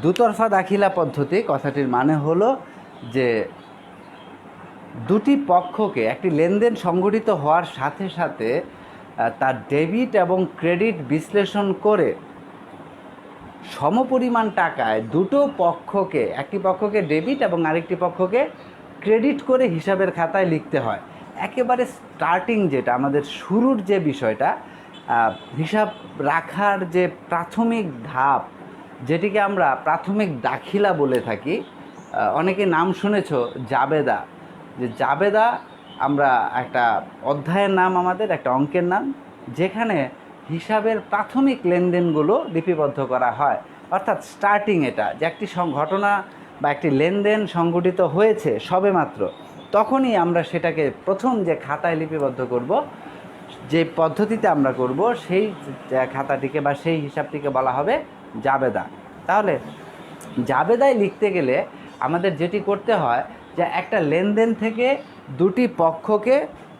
দুতরফা দাখিলা পদ্ধতি কথাটির মানে হলো যে দুটি পক্ষকে, একটি লেনদেন সংঘটিত হওয়ার সাথে সাথে তার ডেবিট এবং ক্রেডিট বিশ্লেষণ করে সমপরিমাণ টাকায় দুটো পক্ষকে, একটি পক্ষকে ডেবিট এবং আরেকটি পক্ষকে ক্রেডিট করে হিসাবের খাতায় লিখতে হয়। একেবারে স্টার্টিং যেটা আমাদের শুরুর যে বিষয়টা, হিসাব রাখার যে প্রাথমিক ধাপ, যেটিকে আমরা প্রাথমিক দাখিলা বলে থাকি। অনেকে নাম শুনেছো জাবেদা, যে জাবেদা আমরা একটা অধ্যায়ের নাম, আমাদের একটা অঙ্কের নাম, যেখানে হিসাবের প্রাথমিক লেনদেনগুলো লিপিবদ্ধ করা হয়। অর্থাৎ স্টার্টিং এটা, যে একটি ঘটনা বা একটি লেনদেন সংঘটিত হয়েছে সবেমাত্র, তখনই আমরা সেটাকে প্রথম যে খাতায় লিপিবদ্ধ করব, যে পদ্ধতিতে আমরা করব, সেই খাতাটিকে বা সেই হিসাবটিকে বলা হবে জাবেদা। তাহলে জাবেদায় লিখতে গেলে আমাদের যেটি করতে হয়, যে একটা লেনদেন থেকে দুটি পক্ষকে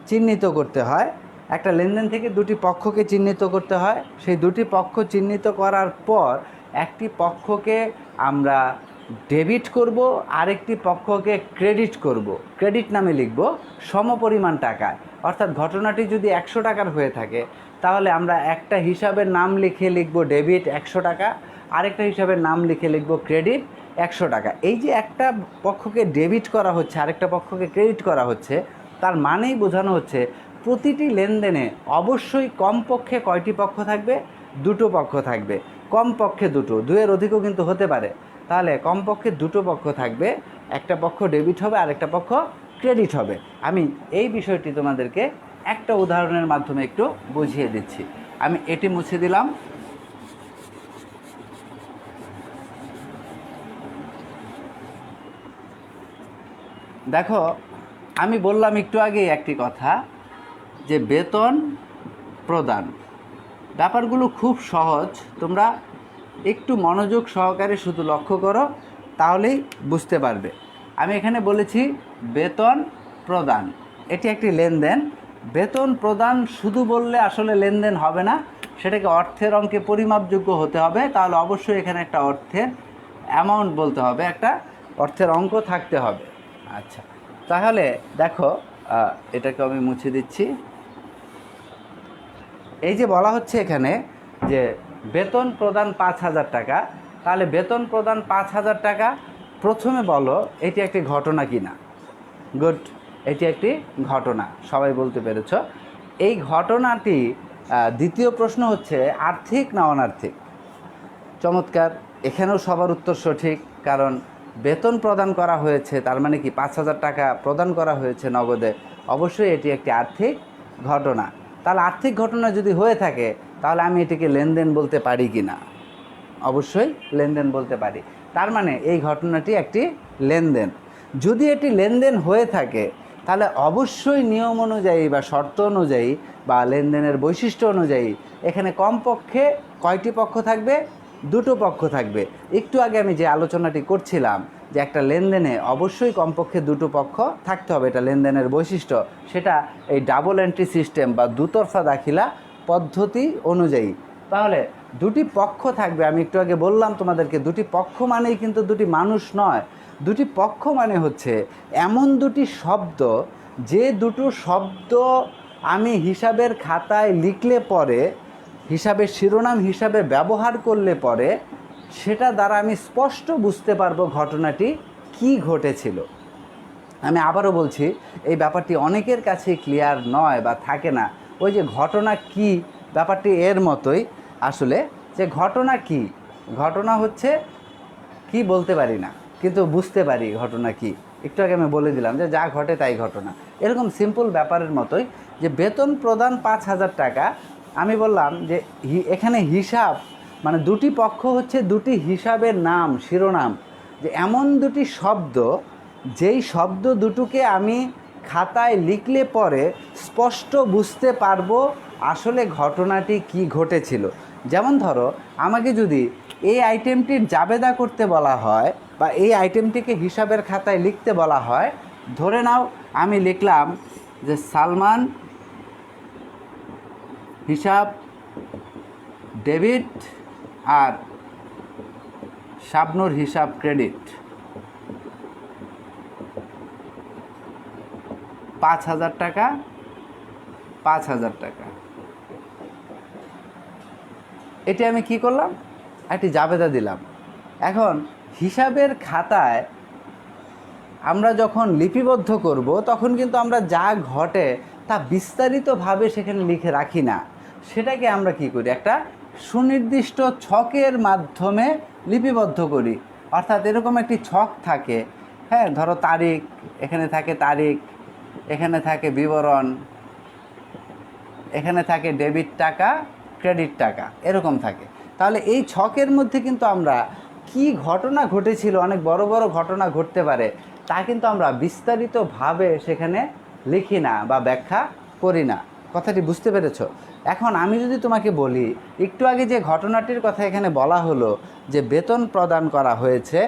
চিহ্নিত করতে হয়। একটা লেনদেন থেকে দুটি পক্ষকে চিহ্নিত করতে হয়। সেই দুটি পক্ষ চিহ্নিত করার পর একটি পক্ষকে আমরা ডেবিট করব, আরেকটি পক্ষকে ক্রেডিট করব, ক্রেডিট নামে লিখব সমপরিমাণ টাকায়। অর্থাৎ ঘটনাটি যদি 100 টাকার হয়ে থাকে, তাহলে আমরা একটা হিসাবের নাম লিখে লিখব ডেবিট 100 টাকা, আরেকটা হিসাবের নাম লিখে লিখব ক্রেডিট 100 টাকা। এই যে একটা পক্ষকে ডেবিট করা হচ্ছে, আরেকটা পক্ষকে ক্রেডিট করা হচ্ছে, তার মানেই বোঝানো হচ্ছে প্রতিটি লেনদেনে অবশ্যই কমপক্ষে কয়টি পক্ষ থাকবে? দুটো পক্ষ থাকবে, কমপক্ষে দুটো, দুয়ের অধিকও কিন্তু হতে পারে। তাহলে কমপক্ষে দুটো পক্ষ থাকবে, একটা পক্ষ ডেবিট হবে, আরেকটা পক্ষ ক্রেডিট হবে। আমি এই বিষয়টি তোমাদেরকে একটা উদাহরণের মাধ্যমে একটু বুঝিয়ে দিচ্ছি। আমি এটি মুছে দিলাম। দেখো, আমি বললাম একটু আগে একটি কথা, যে বেতন প্রদান, ব্যাপারগুলো খুব সহজ, তোমরা একটু মনোযোগ সহকারে শুধু লক্ষ্য করো, তাহলেই বুঝতে পারবে। আমি এখানে বলেছি বেতন প্রদান, এটি একটি লেনদেন। বেতন প্রদান শুধু বললে আসলে লেনদেন হবে না, সেটাকে অর্থের অঙ্কে পরিমাপযোগ্য হতে হবে। তাহলে অবশ্যই এখানে একটা অর্থের অ্যামাউন্ট বলতে হবে, একটা অর্থের অঙ্ক থাকতে হবে। আচ্ছা, তাহলে দেখো, এটাকে আমি মুছে দিচ্ছি। এই যে বলা হচ্ছে এখানে যে বেতন প্রদান 5,000 টাকা, তাহলে বেতন প্রদান 5,000 টাকা, প্রথমে বলো এটি একটি ঘটনা কিনা। গুড, এটি একটি ঘটনা, সবাই বলতে পেরেছ। এই ঘটনাটি দ্বিতীয় প্রশ্ন হচ্ছে আর্থিক না অনার্থিক। চমৎকার, এখানেও সবার উত্তর সঠিক, কারণ বেতন প্রদান করা হয়েছে, তার মানে কি 5,000 টাকা প্রদান করা হয়েছে নগদে, অবশ্যই এটি একটি আর্থিক ঘটনা। তাহলে আর্থিক ঘটনা যদি হয়ে থাকে তাহলে আমি এটিকে লেনদেন বলতে পারি কি না? অবশ্যই লেনদেন বলতে পারি। তার মানে এই ঘটনাটি একটি লেনদেন। যদি এটি লেনদেন হয়ে থাকে তাহলে অবশ্যই নিয়ম অনুযায়ী বা শর্ত অনুযায়ী বা লেনদেনের বৈশিষ্ট্য অনুযায়ী এখানে কমপক্ষে কয়টি পক্ষ থাকবে? দুটো পক্ষ থাকবে। একটু আগে আমি যে আলোচনাটি করছিলাম যে একটা লেনদেনে অবশ্যই কমপক্ষে দুটো পক্ষ থাকতে হবে, এটা লেনদেনের বৈশিষ্ট্য, সেটা এই ডাবল এন্ট্রি সিস্টেম বা দুতরফা দাখিলা পদ্ধতি অনুযায়ী। তাহলে দুটি পক্ষ থাকবে। আমি একটু আগে বললাম তোমাদেরকে, দুটি পক্ষ মানেই কিন্তু দুটি মানুষ নয়। দুটি পক্ষ মানে হচ্ছে এমন দুটি শব্দ, যে দুটো শব্দ আমি হিসাবের খাতায় লিখলে পরে, হিসাবের শিরোনাম হিসাবে ব্যবহার করলে পরে, সেটা দ্বারা আমি স্পষ্ট বুঝতে পারবো ঘটনাটি কি ঘটেছিল। আমি আবারও বলছি, এই ব্যাপারটি অনেকের কাছে ক্লিয়ার নয় বা থাকে না। ওই যে ঘটনা কি, ব্যাপারটি এর মতোই আসলে, যে ঘটনা কি, ঘটনা হচ্ছে কি বলতে পারি না, কিন্তু বুঝতে পারি ঘটনা কি। একটু আগে আমি বলে দিলাম যে যা ঘটে তাই ঘটনা। এরকম সিম্পল ব্যাপারের মতোই যে বেতন প্রদান 5,000 টাকা, আমি বললাম যে এখানে হিসাব মানে দুটি পক্ষ হচ্ছে দুটি হিসাবের নাম, শিরোনাম, যে এমন দুটি শব্দ, যেই শব্দ দুটোকে আমি খাতায় লিখলে পরে স্পষ্ট বুঝতে পারবো আসলে ঘটনাটি কি ঘটেছিল। যেমন ধরো, আমাকে যদি এই আইটেমটির জাবেদা করতে বলা হয় বা এই আইটেমটিকে হিসাবের খাতায় লিখতে বলা হয়, ধরে নাও আমি লিখলাম যে সালমান হিসাব ডেবিট আর শাবনুর হিসাব ক্রেডিট, 5,000 টাকা, 5,000 টাকা। এটি আমি কি করলাম? একটি জাবেদা দিলাম। এখন হিসাবের খাতায় আমরা যখন লিপিবদ্ধ করব তখন কিন্তু আমরা যা ঘটে তা বিস্তারিতভাবে সেখানে লিখে রাখি না। সেটাকে আমরা কি করি? একটা সুনির্দিষ্ট ছকের মাধ্যমে লিপিবদ্ধ করি। অর্থাৎ এরকম একটি ছক থাকে, হ্যাঁ, ধরো তারিখ, এখানে থাকে তারিখ, এখানে থাকে বিবরণ, এখানে থাকে ডেবিট টাকা, ক্রেডিট টাকা, এরকম থাকে। তাহলে এই ছকের মধ্যে কিন্তু আমরা কি ঘটনা ঘটেছিল, অনেক বড় বড় ঘটনা ঘটতে পারে, তা কিন্তু আমরা বিস্তারিতভাবে সেখানে লিখি না বা ব্যাখ্যা করি না। কথাটি বুঝতে পেরেছ? এখন আমি যদি তোমাকে বলি, একটু আগে যে ঘটনাটির কথা এখানে বলা হলো যে বেতন প্রদান করা হয়েছে,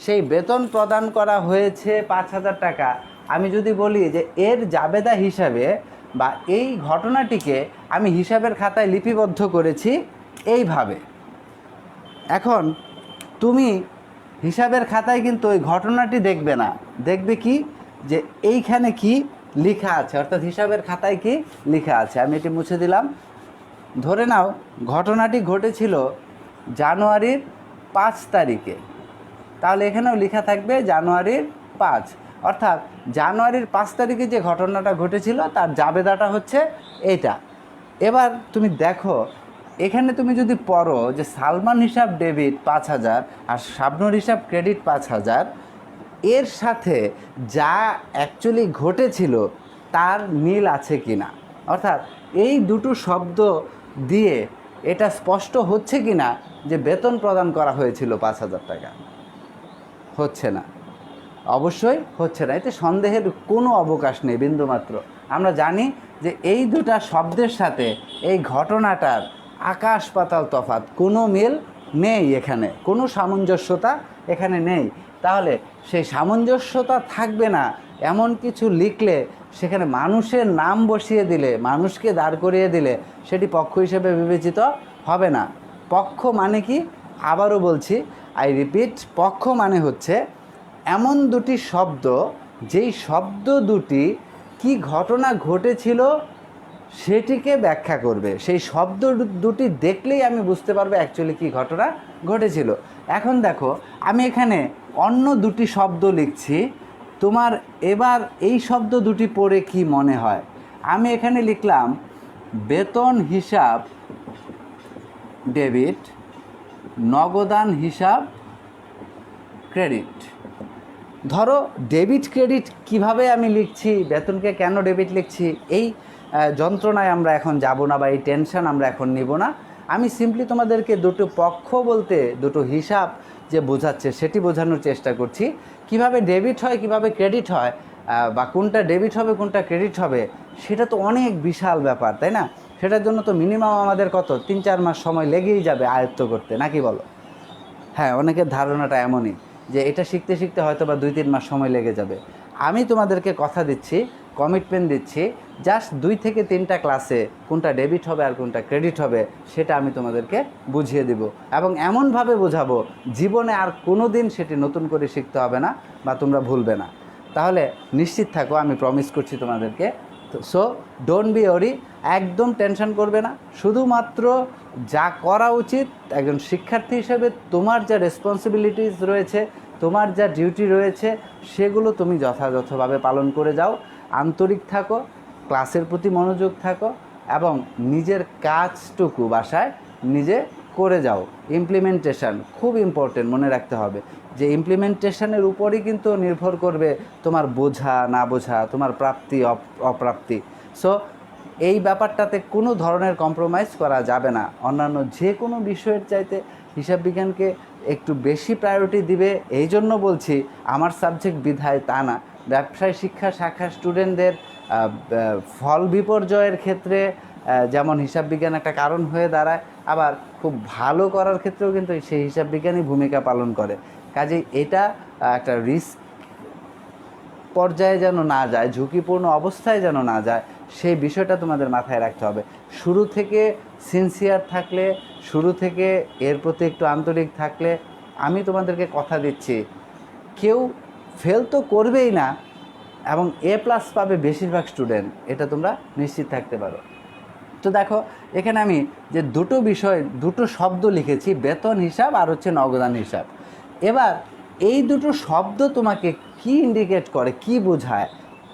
সেই বেতন প্রদান করা হয়েছে 5,000 টাকা, আমি যদি বলি যে এর জাবেদা হিসাবে বা এই ঘটনাটিকে আমি হিসাবের খাতায় লিপিবদ্ধ করেছি এইভাবে। এখন তুমি হিসাবের খাতায় কিন্তু ওই ঘটনাটি দেখবে না, দেখবে কি যে এইখানে কি লেখা আছে, অর্থাৎ হিসাবের খাতায় কি লেখা আছে। আমি এটি মুছে দিলাম। ধরে নাও ঘটনাটি ঘটেছিল জানুয়ারির 5 তারিখে, তাহলে এখানেও লেখা থাকবে জানুয়ারির 5, অর্থাৎ জানুয়ারির 5 তারিখে যে ঘটনাটা ঘটেছিল তার জাবেদাটা হচ্ছে এইটা। এবার তুমি দেখো, এখানে তুমি যদি পড়ো যে সালমান হিসাব ডেবিট 5,000 আর শাবনুর হিসাব ক্রেডিট 5,000, এর সাথে যা অ্যাকচুয়ালি ঘটেছিল তার মিল আছে কি না, অর্থাৎ এই দুটো শব্দ দিয়ে এটা স্পষ্ট হচ্ছে কি না যে বেতন প্রদান করা হয়েছিল 5,000 টাকা। হচ্ছে না, অবশ্যই হচ্ছে না। এতে সন্দেহের কোনো অবকাশ নেই বিন্দুমাত্র। আমরা জানি যে এই দুটা শব্দের সাথে এই ঘটনাটার আকাশ পাতাল তফাৎ, কোনো মিল নেই, এখানে কোনো সামঞ্জস্যতা এখানে নেই। তাহলে সেই সামঞ্জস্যতা থাকবে না এমন কিছু লিখলে, সেখানে মানুষের নাম বসিয়ে দিলে, মানুষকে দাঁড় করিয়ে দিলে সেটি পক্ষ হিসেবে বিবেচিত হবে না। পক্ষ মানে কি? আবারও বলছি, আই রিপিট, পক্ষ মানে হচ্ছে এমন দুটি শব্দ, যেই শব্দ দুটি কি ঘটনা ঘটেছিল সেটিকে ব্যাখ্যা করবে। সেই শব্দ দুটি দেখলেই আমি বুঝতে পারবো অ্যাকচুয়ালি কী ঘটনা ঘটেছিল। এখন দেখো, আমি এখানে অন্য দুটি শব্দ লিখছি, তোমার এবার এই শব্দ দুটি পড়ে কি মনে হয়? আমি এখানে লিখলাম বেতন হিসাব ডেবিট, নগদান হিসাব ক্রেডিট। ধরো ডেবিট ক্রেডিট কিভাবে আমি লিখছি, বেতনকে কেন ডেবিট লিখছি, এই যন্ত্রণায় আমরা এখন যাব না, বা এই টেনশন আমরা এখন নিব না। আমি সিম্পলি তোমাদেরকে দুটো পক্ষ বলতে দুটো হিসাব যে বোঝাচ্ছে সেটি বোঝানোর চেষ্টা করছি। কিভাবে ডেবিট হয়, কিভাবে ক্রেডিট হয়, বা কোনটা ডেবিট হবে কোনটা ক্রেডিট হবে, সেটা তো অনেক বিশাল ব্যাপার, তাই না? সেটার জন্য তো মিনিমাম আমাদের কত 3-4 মাস সময় লেগেই যাবে আয়ত্ত করতে, নাকি বলো? হ্যাঁ, অনেকের ধারণাটা এমনই যে এটা শিখতে শিখতে হয়তো বা 2-3 মাস সময় লেগে যাবে। আমি তোমাদেরকে কথা দিচ্ছি, কমিটমেন্ট দিচ্ছি, জাস্ট 2 থেকে 3টা ক্লাসে কোনটা ডেবিট হবে আর কোনটা ক্রেডিট হবে সেটা আমি তোমাদেরকে বুঝিয়ে দেব, এবং এমনভাবে বোঝাবো জীবনে আর কোনো দিন সেটি নতুন করে শিখতে হবে না বা তোমরা ভুলবে না। তাহলে নিশ্চিত থাকো, আমি প্রমিস করছি তোমাদেরকে। সো ডোন্ট বি ওরি, একদম টেনশন করবে না। শুধুমাত্র যা করা উচিত একজন শিক্ষার্থী হিসেবে, তোমার যা রেসপন্সিবিলিটিস রয়েছে, তোমার যা ডিউটি রয়েছে, সেগুলো তুমি যথাযথভাবে পালন করে যাও। আন্তরিক থাকো, ক্লাসের প্রতি মনোযোগ থাকো, এবং নিজের কাজটুকু বাসায় নিজে করে যাও। ইমপ্লিমেন্টেশন খুব ইম্পর্টেন্ট, মনে রাখতে হবে যে ইমপ্লিমেন্টেশনের উপরই কিন্তু নির্ভর করবে তোমার বোঝা না বোঝা, তোমার প্রাপ্তি অপ্রাপ্তি। সো এই ব্যাপারটাতে কোনো ধরনের কম্প্রোমাইজ করা যাবে না। অন্যান্য যে কোনো বিষয়ের চাইতে হিসাব বিজ্ঞানকে একটু বেশি প্রায়োরিটি দিবে। এই জন্য বলছি, আমার সাবজেক্ট বিধায় তা না। ব্যবসায় শিক্ষা শাখার স্টুডেন্টদের ফল বিপর্যয়ের ক্ষেত্রে যেমন হিসাব বিজ্ঞান একটা কারণ হয়ে দাঁড়ায়, আবার খুব ভালো করার ক্ষেত্রেও কিন্তু সেই হিসাব বিজ্ঞানই ভূমিকা পালন করে। কাজেই এটা একটা রিস্ক পর্যায়ে যেন না যায়, ঝুঁকিপূর্ণ অবস্থায় যেন না যায়, সেই বিষয়টা তোমাদের মাথায় রাখতে হবে। শুরু থেকে সিনসিয়ার থাকলে, শুরু থেকে এর প্রতি একটু আন্তরিক থাকলে, আমি তোমাদেরকে কথা দিচ্ছি, কেউ ফেল তো করবেই না, এবং A+ পাবে বেশিরভাগ স্টুডেন্ট, এটা তোমরা নিশ্চিত থাকতে পারো। তো দেখো, এখানে আমি যে দুটো বিষয়, দুটো শব্দ লিখেছি, বেতন হিসাব আর হচ্ছে নগদান হিসাব। এবার এই দুটো শব্দ তোমাকে কি ইন্ডিকেট করে, কি বোঝায়,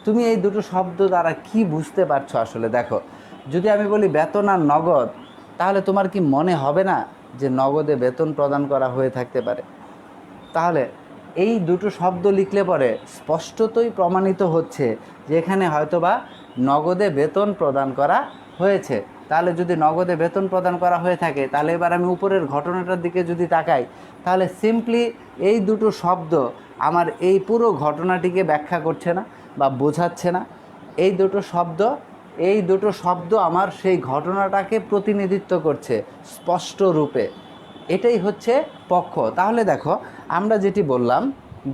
তুমি এই দুটো শব্দ দ্বারা কি বুঝতে পারছো আসলে? দেখো, যদি আমি বলি বেতন আর নগদ, তাহলে তোমার কি মনে হবে না যে নগদে বেতন প্রদান করা হয়ে থাকতে পারে? তাহলে এই দুটো শব্দ লিখলে পরে স্পষ্টতই প্রমাণিত হচ্ছে যে এখানে হয়তোবা নগদে বেতন প্রদান করা হয়েছে। তাহলে যদি নগদে বেতন প্রদান করা হয়ে থাকে, তাহলে এবার আমি উপরের ঘটনাটার দিকে যদি তাকাই, তাহলে সিম্পলি এই দুটো শব্দ আমার এই পুরো ঘটনাটিকে ব্যাখ্যা করছে না বা বোঝাচ্ছে না। এই দুটো শব্দ আমার সেই ঘটনাটাকে প্রতিনিধিত্ব করছে স্পষ্ট রূপে। এটাই হচ্ছে পক্ষ। তাহলে দেখো, আমরা যেটি বললাম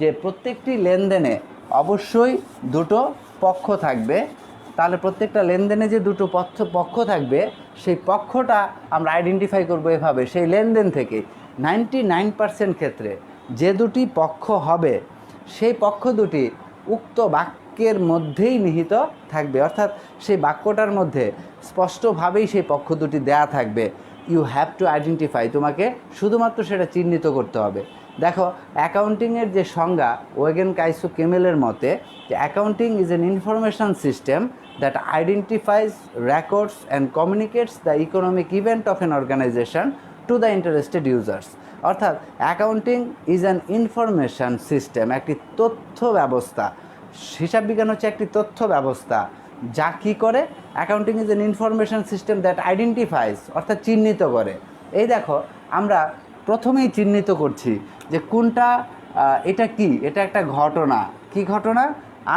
যে প্রত্যেকটি লেনদেনে অবশ্যই দুটো পক্ষ থাকবে। তাহলে প্রত্যেকটা লেনদেনে যে দুটো পক্ষ থাকবে, সেই পক্ষটা আমরা আইডেন্টিফাই করবো এভাবে, সেই লেনদেন থেকে 99% ক্ষেত্রে যে দুটি পক্ষ হবে, সেই পক্ষ দুটি উক্ত বাক্যের মধ্যেই নিহিত থাকবে, অর্থাৎ সেই বাক্যটার মধ্যে স্পষ্টভাবেই সেই পক্ষ দুটি দেয়া থাকবে। ইউ হ্যাভ টু আইডেন্টিফাই, তোমাকে শুধুমাত্র সেটা চিহ্নিত করতে হবে। দেখো, অ্যাকাউন্টিংয়ের যে সংজ্ঞা ওয়েগেন কাইসো কেমেলের মতে, যে accounting is an information system that identifies, records and communicates the economic event of an organisation to the interested users. অর্থাৎ accounting is an information system, একটি তথ্য ব্যবস্থা। হিসাব বিজ্ঞান হচ্ছে একটি তথ্য ব্যবস্থা, যা কী করে? Accounting is an information system that identifies, অর্থাৎ চিহ্নিত করে। এই দেখো, আমরা প্রথমেই চিহ্নিত করছি যে কোনটা, এটা কি, এটা একটা ঘটনা। কি ঘটনা?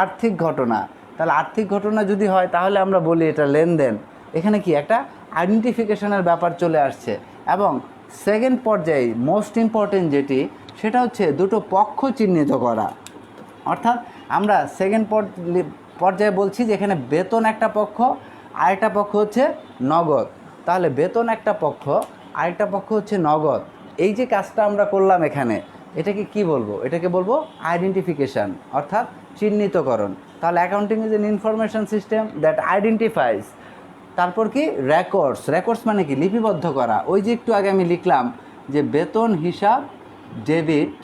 আর্থিক ঘটনা। তাহলে আর্থিক ঘটনা যদি হয়, তাহলে আমরা বলি এটা লেনদেন। এখানে কি একটা আইডেন্টিফিকেশনের ব্যাপার চলে আসছে। এবং সেকেন্ড পর্যায়ে মোস্ট ইম্পর্টেন্ট যেটি, সেটা হচ্ছে দুটো পক্ষ চিহ্নিত করা। অর্থাৎ আমরা সেকেন্ড পর্যায়ে বলছি যে এখানে বেতন একটা পক্ষ, আরেকটা পক্ষ হচ্ছে নগদ। তাহলে বেতন একটা পক্ষ, আরেকটা পক্ষ হচ্ছে নগদ। এই যে কাজটা আমরা করলাম এখানে, এটাকে কি বলবো? এটাকে বলবো আইডেন্টিফিকেশান, অর্থাৎ চিহ্নিতকরণ। তাহলে accounting is an information system that identifies. তারপর কি? রেকর্ডস। রেকর্ডস মানে কি? লিপিবদ্ধ করা। ওই যে একটু আগে আমি লিখলাম যে বেতন হিসাব ডেবিট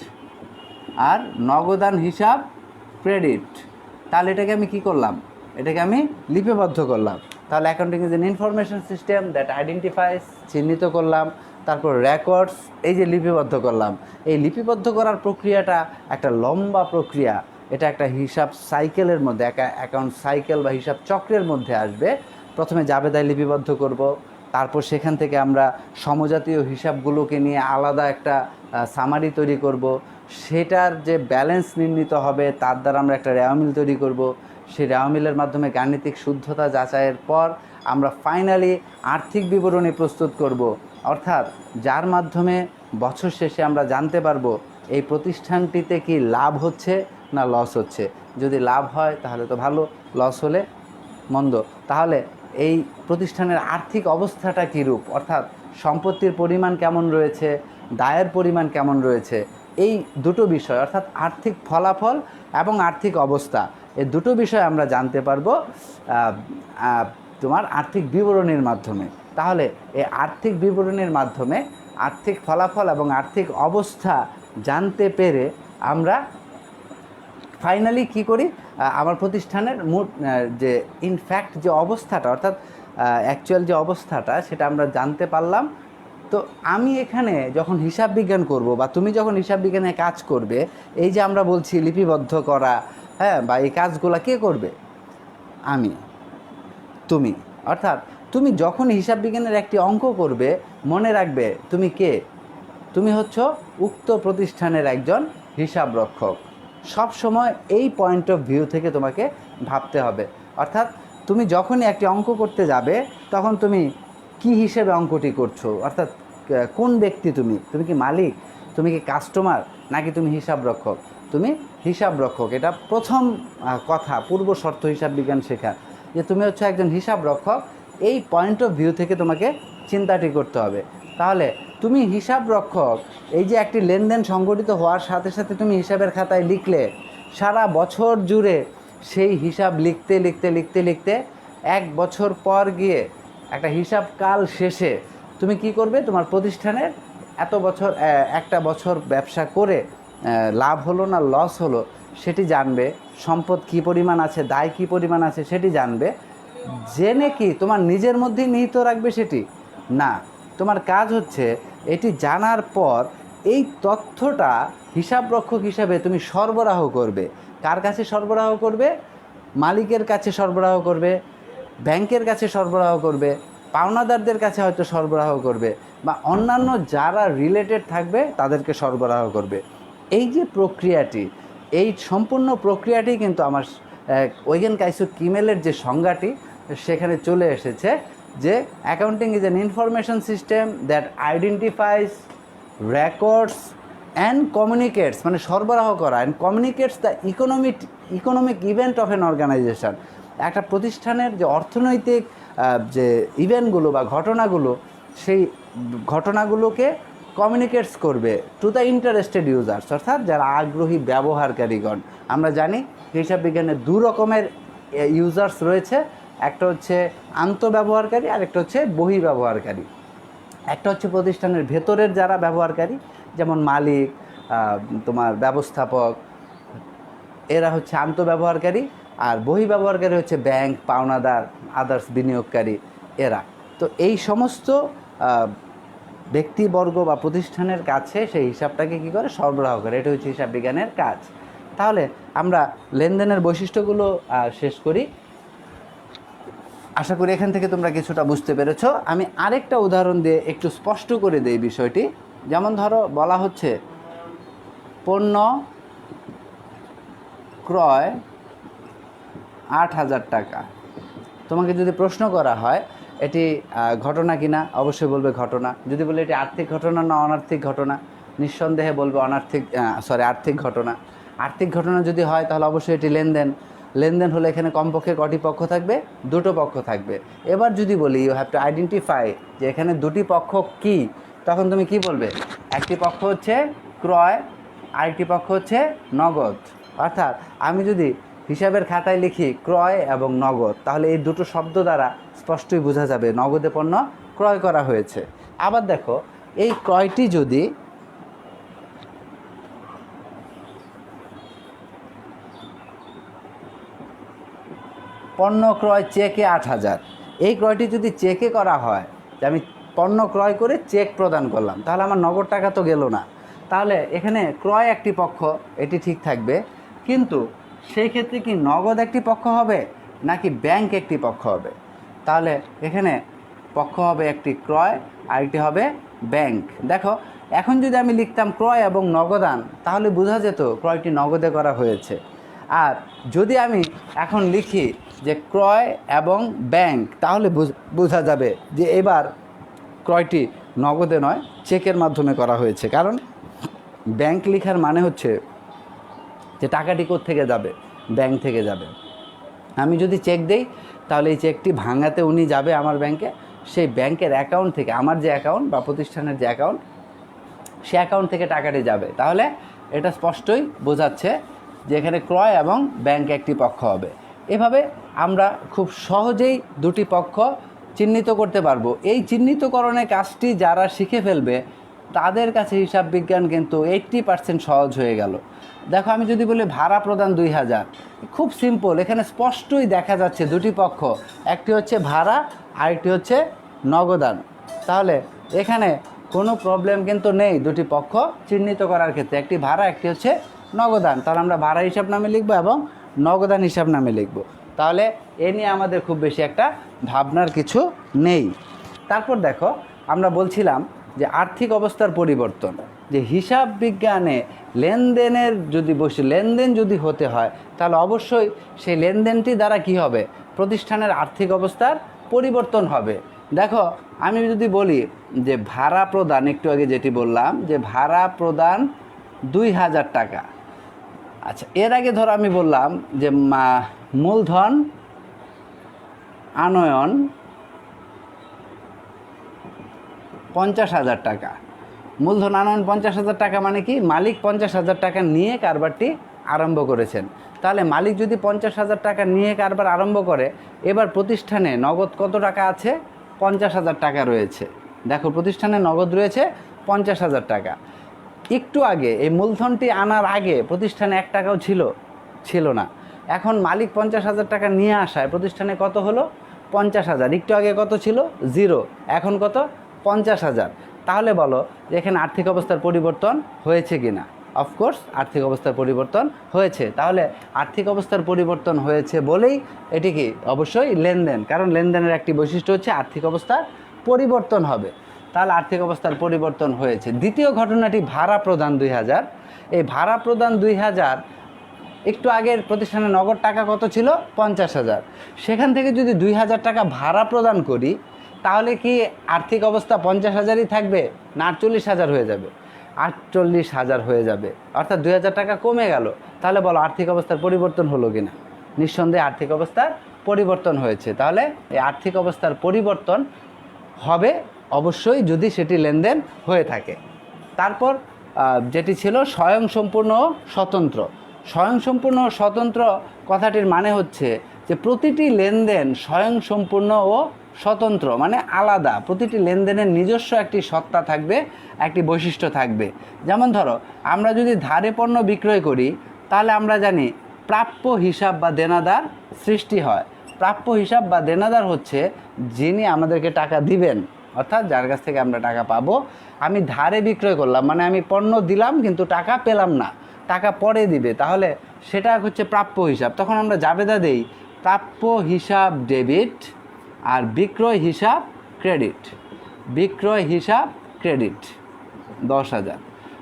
আর নগদান হিসাব ক্রেডিট, তাহলে এটাকে আমি কি করলাম, এটাকে আমি লিপিবদ্ধ করলাম। তাহলে accounting is an information system that identifies, চিহ্নিত করলাম। তারপর রেকর্ডস, এই যে লিপিবদ্ধ করলাম, এই লিপিবদ্ধ করার প্রক্রিয়াটা একটা লম্বা প্রক্রিয়া। এটা একটা হিসাব সাইকেলের মধ্যে, একটা অ্যাকাউন্ট সাইকেল বা হিসাব চক্রের মধ্যে আসবে। প্রথমে জাবেদায় লিপিবদ্ধ করব, তারপর সেখান থেকে আমরা সমজাতীয় হিসাবগুলোকে নিয়ে আলাদা একটা সামারি তৈরি করব, সেটার যে ব্যালেন্স নির্ণীত হবে তার দ্বারা আমরা একটা রেওয়ামিল তৈরি করব। সেই রেওয়ামিলের মাধ্যমে গাণিতিক শুদ্ধতা যাচাইয়ের পর আমরা ফাইনালি আর্থিক বিবরণী প্রস্তুত করব, অর্থাৎ যার মাধ্যমে বছর শেষে আমরা জানতে পারবো এই প্রতিষ্ঠানটিতে কি লাভ হচ্ছে না লস হচ্ছে। যদি লাভ হয় তাহলে তো ভালো, লস হলে মন্দ। তাহলে এই প্রতিষ্ঠানের আর্থিক অবস্থাটা কীরূপ, অর্থাৎ সম্পত্তির পরিমাণ কেমন রয়েছে, দায়ের পরিমাণ কেমন রয়েছে, এই দুটো বিষয় অর্থাৎ আর্থিক ফলাফল এবং আর্থিক অবস্থা, এই দুটো বিষয় আমরা জানতে পারবো তোমার আর্থিক বিবরণীর মাধ্যমে। তাহলে এই আর্থিক বিবরণীর মাধ্যমে আর্থিক ফলাফল এবং আর্থিক অবস্থা জানতে পেরে আমরা ফাইনালি কি করি, আমার প্রতিষ্ঠানের মোট যে ইনফ্যাক্ট যে অবস্থাটা অর্থাৎ অ্যাকচুয়াল যে অবস্থাটা সেটা আমরা জানতে পারলাম। তো আমি এখানে যখন হিসাব বিজ্ঞান করব বা তুমি যখন হিসাব বিজ্ঞানে কাজ করবে, এই যে আমরা বলছি লিপিবদ্ধ করা, হ্যাঁ, বা এই কাজগুলো কে করবে, আমি, তুমি। অর্থাৎ তুমি যখন হিসাব বিজ্ঞানের একটি অঙ্ক করবে, মনে রাখবে তুমি কে, তুমি হচ্ছ উক্ত প্রতিষ্ঠানের একজন হিসাবরক্ষক। সব সময় এই পয়েন্ট অফ ভিউ থেকে তোমাকে ভাবতে হবে। অর্থাৎ তুমি যখনই একটি অঙ্ক করতে যাবে তখন তুমি কি হিসেবে অঙ্কটি করছো, অর্থাৎ কোন ব্যক্তি তুমি, তুমি কি মালিক, তুমি কি কাস্টমার, নাকি তুমি হিসাবরক্ষক। তুমি হিসাবরক্ষক, এটা প্রথম কথা, পূর্ব শর্ত হিসাব বিজ্ঞান শেখা, যে তুমি হচ্ছে একজন হিসাবরক্ষক। এই পয়েন্ট অফ ভিউ থেকে তোমাকে চিন্তাটি করতে হবে। তাহলে তুমি হিসাবরক্ষক, এই যে একটি লেনদেন সংগঠিত হওয়ার সাথে সাথে তুমি হিসাবের খাতায় লিখলে, সারা বছর জুড়ে সেই হিসাব লিখতে লিখতে লিখতে লিখতে এক বছর পর গিয়ে একটা হিসাব কাল শেষে তুমি কি করবে, তোমার প্রতিষ্ঠানের এত বছর, একটা বছর ব্যবসা করে লাভ হলো না লস হলো সেটি জানবে, সম্পদ কী পরিমাণ আছে, দায় কী পরিমাণ আছে সেটি জানবে। জেনে কি তোমার নিজের মধ্যেই নিহিত রাখবে সেটি না, তোমার কাজ হচ্ছে এটি জানার পর এই তথ্যটা হিসাবরক্ষক হিসাবে তুমি সরবরাহ করবে। কার কাছে সরবরাহ করবে, মালিকের কাছে সরবরাহ করবে, ব্যাংকের কাছে সরবরাহ করবে, পাওনাদারদের কাছে হয়তো সরবরাহ করবে, বা অন্যান্য যারা রিলেটেড থাকবে তাদেরকে সরবরাহ করবে। এই যে প্রক্রিয়াটি, এই সম্পূর্ণ প্রক্রিয়াটি কিন্তু আমার ওয়েগেন কাইসো কিমেলের যে সংজ্ঞাটি সেখানে চলে এসেছে, যে accounting is an information system that identifies, records and communicates, মানে সরবরাহ করা, and communicates the economic event of an organisation. একটা প্রতিষ্ঠানের যে অর্থনৈতিক যে ইভেন্টগুলো বা ঘটনাগুলো, সেই ঘটনাগুলোকে কমিউনিকেটস করবে টু দ্য ইন্টারেস্টেড ইউজার্স, অর্থাৎ যারা আগ্রহী ব্যবহারকারীগণ। আমরা জানি হিসাব বিজ্ঞানের দু রকমের ইউজার্স রয়েছে, একটা হচ্ছে আন্তঃব্যবহারকারী আর একটা হচ্ছে বহিঃব্যবহারকারী। একটা হচ্ছে প্রতিষ্ঠানের ভেতরের যারা ব্যবহারকারী, যেমন মালিক, তোমার ব্যবস্থাপক, এরা হচ্ছে আন্তঃব্যবহারকারী, আর বহিঃব্যবহারকারী হচ্ছে ব্যাংক, পাওনাদার, আদার্স বিনিয়োগকারী, এরা। তো এই সমস্ত ব্যক্তিবর্গ বা প্রতিষ্ঠানের কাছে সেই হিসাবটাকে কী করে সরবরাহ করে, এটা হচ্ছে হিসাব বিজ্ঞানের কাজ। তাহলে আমরা লেনদেনের বৈশিষ্ট্যগুলো শেষ করি। আশা করি এখান থেকে তোমরা কিছুটা বুঝতে পেরেছো। আমি আরেকটা উদাহরণ দিয়ে একটু স্পষ্ট করে দেই বিষয়টি। যেমন ধরো বলা হচ্ছে পণ্য ক্রয় 8,000 টাকা। তোমাকে যদি প্রশ্ন করা হয় এটি ঘটনা কিনা, অবশ্যই বলবে ঘটনা। যদি বলে এটি আর্থিক ঘটনা না অনার্থিক ঘটনা, নিঃসন্দেহে বলবে আর্থিক ঘটনা। আর্থিক ঘটনা যদি হয় তাহলে অবশ্যই এটি লেনদেন। লেনদেন হলে এখানে কমপক্ষে কটি পক্ষ থাকবে, দুটো পক্ষ থাকবে। এবার যদি বলি ইউ হ্যাভ টু আইডেন্টিফাই যে এখানে দুটি পক্ষ কি, তখন তুমি কি বলবে, একটি পক্ষ হচ্ছে ক্রয়, আরেকটি পক্ষ হচ্ছে নগদ। অর্থাৎ আমি যদি হিসাবের খাতায় লিখি ক্রয় এবং নগদ, তাহলে এই দুটো শব্দ দ্বারা স্পষ্টই বোঝা যাবে নগদে পণ্য ক্রয় করা হয়েছে। আবার দেখো এই ক্রয়টি যদি পণ্য ক্রয় চেকে 8,000, এই ক্রয়টি যদি চেকে করা হয়, যে আমি পণ্য ক্রয় করে চেক প্রদান করলাম, তাহলে আমার নগদ টাকা তো গেল না। তাহলে এখানে ক্রয় একটি পক্ষ, এটি ঠিক থাকবে, কিন্তু সেই ক্ষেত্রে কি নগদ একটি পক্ষ হবে নাকি ব্যাংক একটি পক্ষ হবে? তাহলে এখানে পক্ষ হবে একটি ক্রয়, আরেকটি হবে ব্যাংক। দেখো, এখন যদি আমি লিখতাম ক্রয় এবং নগদান, তাহলে বোঝা যেত ক্রয়টি নগদে করা হয়েছে। আর যদি আমি এখন লিখি যে ক্রয় এবং ব্যাংক, তাহলে বোঝা যাবে যে এবার ক্রয়টি নগদে নয়, চেকের মাধ্যমে করা হয়েছে। কারণ ব্যাংক লেখার মানে হচ্ছে যে টাকাটি কোত্থেকে যাবে, ব্যাংক থেকে যাবে। আমি যদি চেক দেই, তাহলে এই চেকটি ভাঙাতে উনি যাবে আমার ব্যাংকে, সেই ব্যাংকের অ্যাকাউন্ট থেকে, আমার যে অ্যাকাউন্ট বা প্রতিষ্ঠানের যে অ্যাকাউন্ট, সে অ্যাকাউন্ট থেকে টাকাটি যাবে। তাহলে এটা স্পষ্টই বোঝাচ্ছে যে এখানে ক্রয় এবং ব্যাংক একটি পক্ষ হবে। এভাবে আমরা খুব সহজেই দুটি পক্ষ চিহ্নিত করতে পারবো। এই চিহ্নিতকরণের কাজটি যারা শিখে ফেলবে, তাদের কাছে হিসাব বিজ্ঞান কিন্তু 80% সহজ হয়ে গেল। দেখো, আমি যদি বলি ভাড়া প্রদান 2,000, খুব সিম্পল, এখানে স্পষ্টই দেখা যাচ্ছে দুটি পক্ষ, একটি হচ্ছে ভাড়া, আরেকটি হচ্ছে নগদান। তাহলে এখানে কোনো প্রবলেম কিন্তু নেই দুটি পক্ষ চিহ্নিত করার ক্ষেত্রে, একটি ভাড়া, একটি হচ্ছে নগদান। তাহলে আমরা ভাড়া হিসাব নামে লিখব এবং নগদান হিসাব নামে লিখব। তাহলে এ নিয়ে আমাদের খুব বেশি একটা ভাবনার কিছু নেই। তারপর দেখো, আমরা বলছিলাম যে আর্থিক অবস্থার পরিবর্তন, যে হিসাব বিজ্ঞানে লেনদেনের যদি লেনদেন যদি হতে হয়, তাহলে অবশ্যই সেই লেনদেনটি দ্বারা কি হবে, প্রতিষ্ঠানের আর্থিক অবস্থার পরিবর্তন হবে। দেখো, আমি যদি বলি যে ভাড়া প্রদান, একটু আগে যেটি বললাম যে ভাড়া প্রদান 2,000 টাকা। আচ্ছা, এর আগে ধরো আমি বললাম যে মূলধন আনয়ন 50,000 টাকা। মূলধন আনয়ন 50,000 টাকা মানে কি, মালিক 50,000 টাকা নিয়ে কারবারটি আরম্ভ করেছেন। তাহলে মালিক যদি 50,000 টাকা নিয়ে কারবার আরম্ভ করে, এবার প্রতিষ্ঠানে নগদ কত টাকা আছে, 50,000 টাকা রয়েছে। দেখো, প্রতিষ্ঠানে নগদ রয়েছে 50,000 টাকা। একটু আগে এই মূলধনটি আনার আগে প্রতিষ্ঠানে 1 টাকাও ছিল না। এখন মালিক 50,000 টাকা নিয়ে আসায় প্রতিষ্ঠানে কত হলো, 50,000। একটু আগে কত ছিল, 0, এখন কত, 50,000। তাহলে বলো যে এখানে আর্থিক অবস্থার পরিবর্তন হয়েছে কি না? অফকোর্স আর্থিক অবস্থার পরিবর্তন হয়েছে। তাহলে আর্থিক অবস্থার পরিবর্তন হয়েছে বলেই এটি কি, অবশ্যই লেনদেন, কারণ লেনদেনের একটি বৈশিষ্ট্য হচ্ছে আর্থিক অবস্থার পরিবর্তন হবে। তাহলে আর্থিক অবস্থার পরিবর্তন হয়েছে। দ্বিতীয় ঘটনাটি ভাড়া প্রদান 2,000। এই ভাড়া প্রদান 2,000, একটু আগের প্রতিষ্ঠানে নগদ টাকা কত ছিল, 50,000। সেখান থেকে যদি 2,000 টাকা ভাড়া প্রদান করি, তাহলে কি আর্থিক অবস্থা 50,000ই থাকবে না 48,000 হয়ে যাবে? 48,000 হয়ে যাবে, অর্থাৎ 2,000 টাকা কমে গেল। তাহলে বলো আর্থিক অবস্থার পরিবর্তন হলো কি না? নিঃসন্দেহে আর্থিক অবস্থার পরিবর্তন হয়েছে। তাহলে এই আর্থিক অবস্থার পরিবর্তন হবে অবশ্যই যদি সেটি লেনদেন হয়ে থাকে। তারপর যেটি ছিল স্বয়ংসম্পূর্ণ ও স্বতন্ত্র। স্বয়ংসম্পূর্ণ ও স্বতন্ত্র কথাটির মানে হচ্ছে যে প্রতিটি লেনদেন স্বয়ংসম্পূর্ণ ও স্বতন্ত্র, মানে আলাদা। প্রতিটি লেনদেনের নিজস্ব একটি সত্তা থাকবে, একটি বৈশিষ্ট্য থাকবে। যেমন ধরো, আমরা যদি ধারে পণ্য বিক্রয় করি, তাহলে আমরা জানি প্রাপ্য হিসাব বা দেনাদার সৃষ্টি হয়। প্রাপ্য হিসাব বা দেনাদার হচ্ছে যিনি আমাদেরকে টাকা দিবেন, অর্থাৎ যার কাছ থেকে আমরা টাকা পাবো। আমি ধারে বিক্রয় করলাম, মানে আমি পণ্য দিলাম কিন্তু টাকা পেলাম না, টাকা পরে দিবে, তাহলে সেটা হচ্ছে প্রাপ্য হিসাব। তখন আমরা জাবেদা দেই প্রাপ্য হিসাব ডেবিট আর বিক্রয় হিসাব ক্রেডিট। বিক্রয় হিসাব ক্রেডিট 10,000।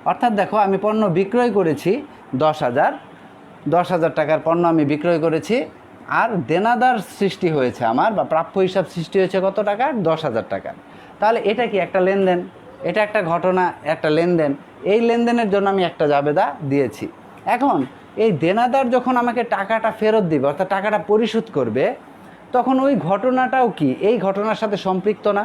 অর্থাৎ দেখো, আমি পণ্য বিক্রয় করেছি 10,000 টাকার পণ্য আমি বিক্রয় করেছি, আর দেনাদার সৃষ্টি হয়েছে আমার, বা প্রাপ্য হিসাব সৃষ্টি হয়েছে কত টাকা, 10,000 টাকা। তাহলে এটা কি একটা লেনদেন, এটা একটা ঘটনা, একটা লেনদেন। এই লেনদেনের জন্য আমি একটা জাবেদা দিয়েছি। এখন এই দেনাদার যখন আমাকে টাকাটা ফেরত দিবে, অর্থাৎ টাকাটা পরিশোধ করবে, তখন ওই ঘটনাটাও কি এই ঘটনার সাথে সম্পৃক্ত না?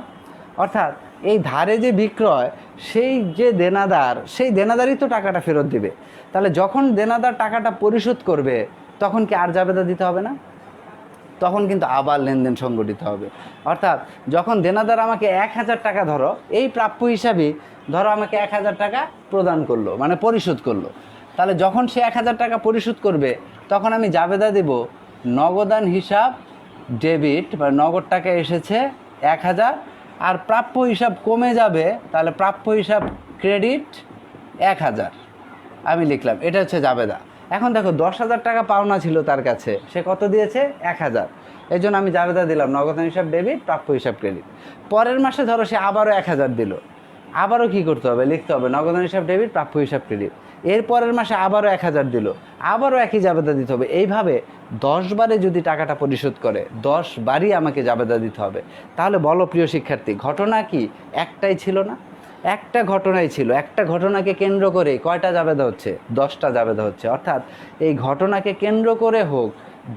অর্থাৎ এই ধারে যে বিক্রয়, সেই যে দেনাদার, সেই দেনাদারই তো টাকাটা ফেরত দিবে। তাহলে যখন দেনাদার টাকাটা পরিশোধ করবে, তখন কি আর জাবেদা দিতে হবে না? তখন কিন্তু আবার লেনদেন সংগঠিত হবে। অর্থাৎ যখন দেনাদার আমাকে 1,000 টাকা, ধরো এই প্রাপ্য হিসাবে ধরো আমাকে 1,000 টাকা প্রদান করলো, মানে পরিশোধ করলো, তাহলে যখন সে 1,000 টাকা পরিশোধ করবে, তখন আমি জাবেদা দেব নগদান হিসাব ডেবিট বা নগদ টাকা এসেছে 1000, আর প্রাপ্য হিসাব কমে যাবে, তাহলে প্রাপ্য হিসাব ক্রেডিট 1000 আমি লিখলাম। এটা হচ্ছে জাবেদা। এখন দেখো 10,000 টাকা পাওনা ছিল তার কাছে, সে কত দিয়েছে? 1000। এই জন্য আমি জাবেদা দিলাম নগদান হিসাব ডেবিট, প্রাপ্য হিসাব ক্রেডিট। পরের মাসে ধরো সে আবারও 1000 দিল, আবারও কী করতে হবে? লিখতে হবে নগদান হিসাব ডেবিট, প্রাপ্য হিসাব ক্রেডিট। এর পরের মাসে আবারও 1000 দিল, আবারও একই জাবেদা দিতে হবে। এইভাবে 10 বারে যদি টাকাটা পরিশোধ করে 10 বারই আমাকে জাবেদা দিতে হবে। তাহলে বলো প্রিয় শিক্ষার্থী, ঘটনা কি একটাই ছিল না? একটা ঘটনাই ছিল। একটা ঘটনাকে কেন্দ্র করে কয়টা জাবেদা হচ্ছে? 10টা জাবেদা হচ্ছে। অর্থাৎ এই ঘটনাকে কেন্দ্র করে হোক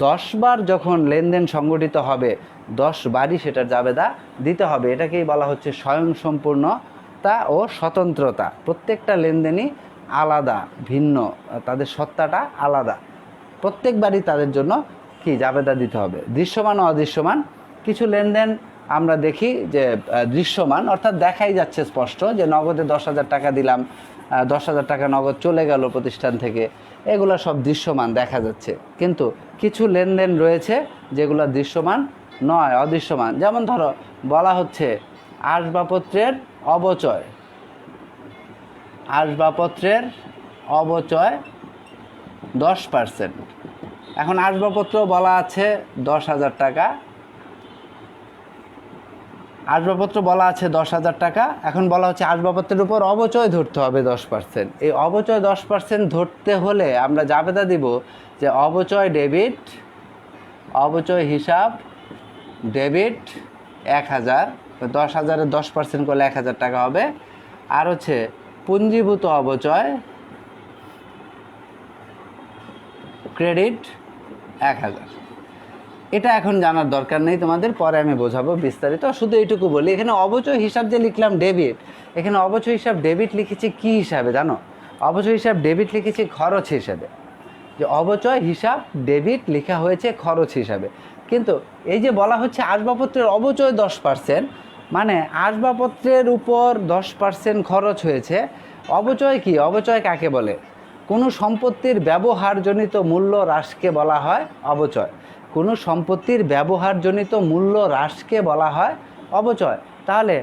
10 বার যখন লেনদেন সংগঠিত হবে 10 বারই সেটার জাবেদা দিতে হবে। এটাকেই বলা হচ্ছে স্বয়ংসম্পূর্ণতা ও স্বতন্ত্রতা। প্রত্যেকটা লেনদেনই আলাদা, ভিন্ন, তাদের সত্তাটা আলাদা। প্রত্যেকবারই তাদের জন্য কি জাবেদা দিতে হবে। দৃশ্যমান ও অদৃশ্যমান কিছু লেনদেন আমরা দেখি যে দৃশ্যমান, অর্থাৎ দেখাই যাচ্ছে স্পষ্ট যে নগদে 10,000 টাকা দিলাম, 10,000 টাকা নগদ চলে গেল প্রতিষ্ঠান থেকে, এগুলো সব দৃশ্যমান, দেখা যাচ্ছে। কিন্তু কিছু লেনদেন রয়েছে যেগুলো দৃশ্যমান নয়, অদৃশ্যমান। যেমন ধরো বলা হচ্ছে আসবাবপত্রের অবচয়, আসবাবপত্রের অবচয় 10%। এখন আসবাবপত্র বলা আছে 10,000 টাকা, আসবাবপত্র বলা আছে 10,000 টাকা। এখন বলা হচ্ছে আসবাবপত্রের উপর অবচয় ধরতে হবে 10%। এই অবচয় 10% ধরতে হলে আমরা জাবেদা দিব যে অবচয় ডেবিট, অবচয় হিসাব ডেবিট 1000, 10,000-এর 10% করলে 1000 টাকা হবে। আর হচ্ছে পুঞ্জীভূত অবচয় ক্রেডিট 1000। এটা এখন জানার দরকার নেই তোমাদের, পরে আমি বোঝাবো বিস্তারিত। শুধু এইটুকু বলি, এখানে অবচয় হিসাব যে লিখলাম ডেবিট, এখানে অবচয় হিসাব ডেবিট লিখেছি কী হিসাবে জানো? অবচয় হিসাব ডেবিট লিখেছি খরচ হিসাবে। যে অবচয় হিসাব ডেবিট লেখা হয়েছে খরচ হিসাবে। কিন্তু এই যে বলা হচ্ছে আসবাবপত্রের অবচয় 10%, মানে আসবাবপত্রের উপর 10% খরচ হয়েছে। অবচয় কি? অবচয় কাকে বলে? কোনো সম্পত্তির ব্যবহারজনিত মূল্য হ্রাসকে বলা হয় অবচয়। কোনো সম্পত্তির ব্যবহারজনিত মূল্য হ্রাসকে বলা হয় অবচয়। তাহলে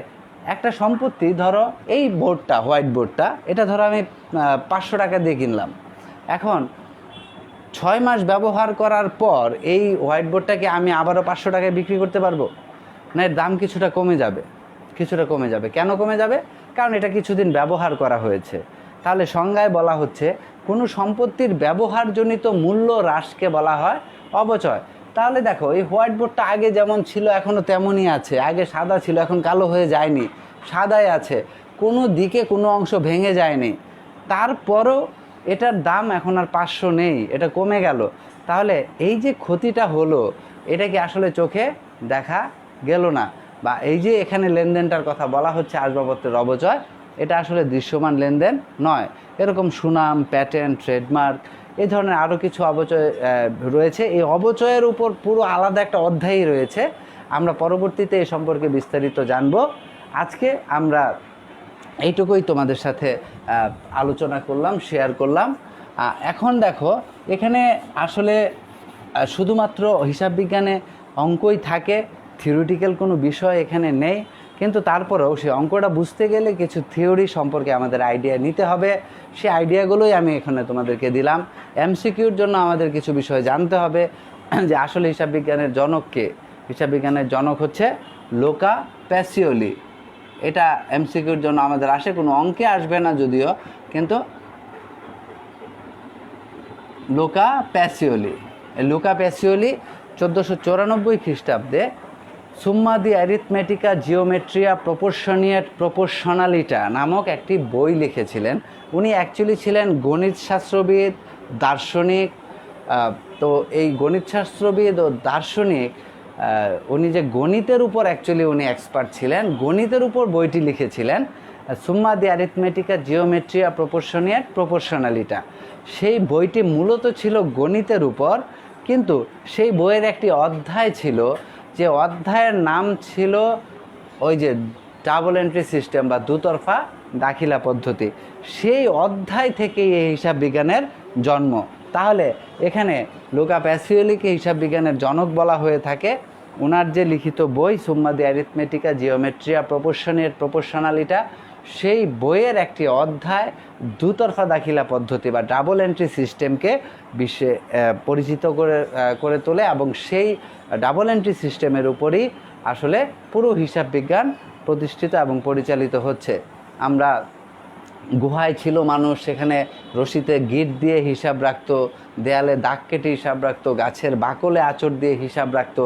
একটা সম্পত্তি, ধরো এই বোর্ডটা, হোয়াইট বোর্ডটা, এটা ধরো আমি 500 টাকা দিয়ে কিনলাম। এখন 6 মাস ব্যবহার করার পর এই হোয়াইট বোর্ডটাকে আমি আবারও 500 টাকায় বিক্রি করতে পারবো না? এর দাম কিছুটা কমে যাবে, কিছুটা কমে যাবে। কেন কমে যাবে? কারণ এটা কিছুদিন ব্যবহার করা হয়েছে। তাহলে সংজ্ঞায় বলা হচ্ছে কোনো সম্পত্তির ব্যবহারজনিত মূল্য হ্রাসকে বলা হয় অবচয়। তাহলে দেখো এই হোয়াইট বোর্ডটা আগে যেমন ছিল এখনও তেমনই আছে। আগে সাদা ছিল, এখন কালো হয়ে যায়নি, সাদাই আছে, কোনো দিকে কোনো অংশ ভেঙে যায়নি। তারপরও এটার দাম এখন আর 500 নেই, এটা কমে গেল। তাহলে এই যে ক্ষতিটা হলো, এটা কি আসলে চোখে দেখা গেল না? বা এই যে এখানে লেনদেনটার কথা বলা হচ্ছে আসবাবপত্রের অবচয়, এটা আসলে দৃশ্যমান লেনদেন নয়। এরকম সুনাম, প্যাটেন্ট, ট্রেডমার্ক, এই ধরনের আরও কিছু অবচয় রয়েছে। এই অবচয়ের উপর পুরো আলাদা একটা অধ্যায়ই রয়েছে। আমরা পরবর্তীতে এ সম্পর্কে বিস্তারিত জানব। আজকে আমরা এইটুকুই তোমাদের সাথে আলোচনা করলাম, শেয়ার করলাম। এখন দেখো এখানে আসলে শুধুমাত্র হিসাব বিজ্ঞানে অঙ্কই থাকে, থিওরিটিক্যাল কোনো বিষয় এখানে নেই। কিন্তু তারপরেও সেই অঙ্কটা বুঝতে গেলে কিছু থিওরি সম্পর্কে আমাদের আইডিয়া নিতে হবে। সেই আইডিয়াগুলোই আমি এখানে তোমাদেরকে দিলাম। এমসিকিউর জন্য আমাদের কিছু বিষয় জানতে হবে, যে আসলে হিসাব বিজ্ঞানের জনক কে? হিসাব বিজ্ঞানের জনক হচ্ছে লুকা প্যাসিওলি। এটা এমসিকিউর জন্য আমাদের আসে, কোনো অঙ্কে আসবে না যদিও, কিন্তু লুকা প্যাসিওলি। লুকা প্যাসিওলি 1494 খ্রিস্টাব্দে সুম্মা দি অ্যারিথমেটিকা জিওমেট্রিয়া প্রপোর্শনালিটা নামক একটি বই লিখেছিলেন। উনি অ্যাকচুয়ালি ছিলেন গণিতশাস্ত্রবিদ, দার্শনিক। তো এই গণিতশাস্ত্রবিদ ও দার্শনিক, উনি যে গণিতের উপর অ্যাকচুয়ালি উনি এক্সপার্ট ছিলেন, গণিতের উপর বইটি লিখেছিলেন সুম্মা দি অ্যারিথমেটিকা জিওমেট্রিয়া প্রপোর্শনালিটা। সেই বইটি মূলত ছিল গণিতের উপর, কিন্তু সেই বইয়ের একটি অধ্যায় ছিল, যে অধ্যায়ের নাম ছিল ওই যে ডাবল এন্ট্রি সিস্টেম বা দুতরফা দাখিলা পদ্ধতি। সেই অধ্যায় থেকেই এই হিসাব বিজ্ঞানের জন্ম। তাহলে এখানে লুকা প্যাসিওলিকে হিসাব বিজ্ঞানের জনক বলা হয়ে থাকে। ওনার যে লিখিত বই সুম্মা দি অ্যারিথমেটিকা জিওমেট্রিয়া প্রপোর্শনের প্রপোর্শনালিটা, সেই বইয়ের একটি অধ্যায় দুতরফা দাখিলা পদ্ধতি বা ডাবল এন্ট্রি সিস্টেমকে বিশ্বে পরিচিত করে তোলে, এবং সেই ডাবল এন্ট্রি সিস্টেমের উপরই আসলে পুরো হিসাব বিজ্ঞান প্রতিষ্ঠিত এবং পরিচালিত হচ্ছে। আমরা গুহায় ছিল মানুষ, সেখানে রশিতে গিট দিয়ে হিসাব রাখতো, দেয়ালে দাগ কেটে হিসাব রাখতো, গাছের বাকলে আঁচড় দিয়ে হিসাব রাখতো।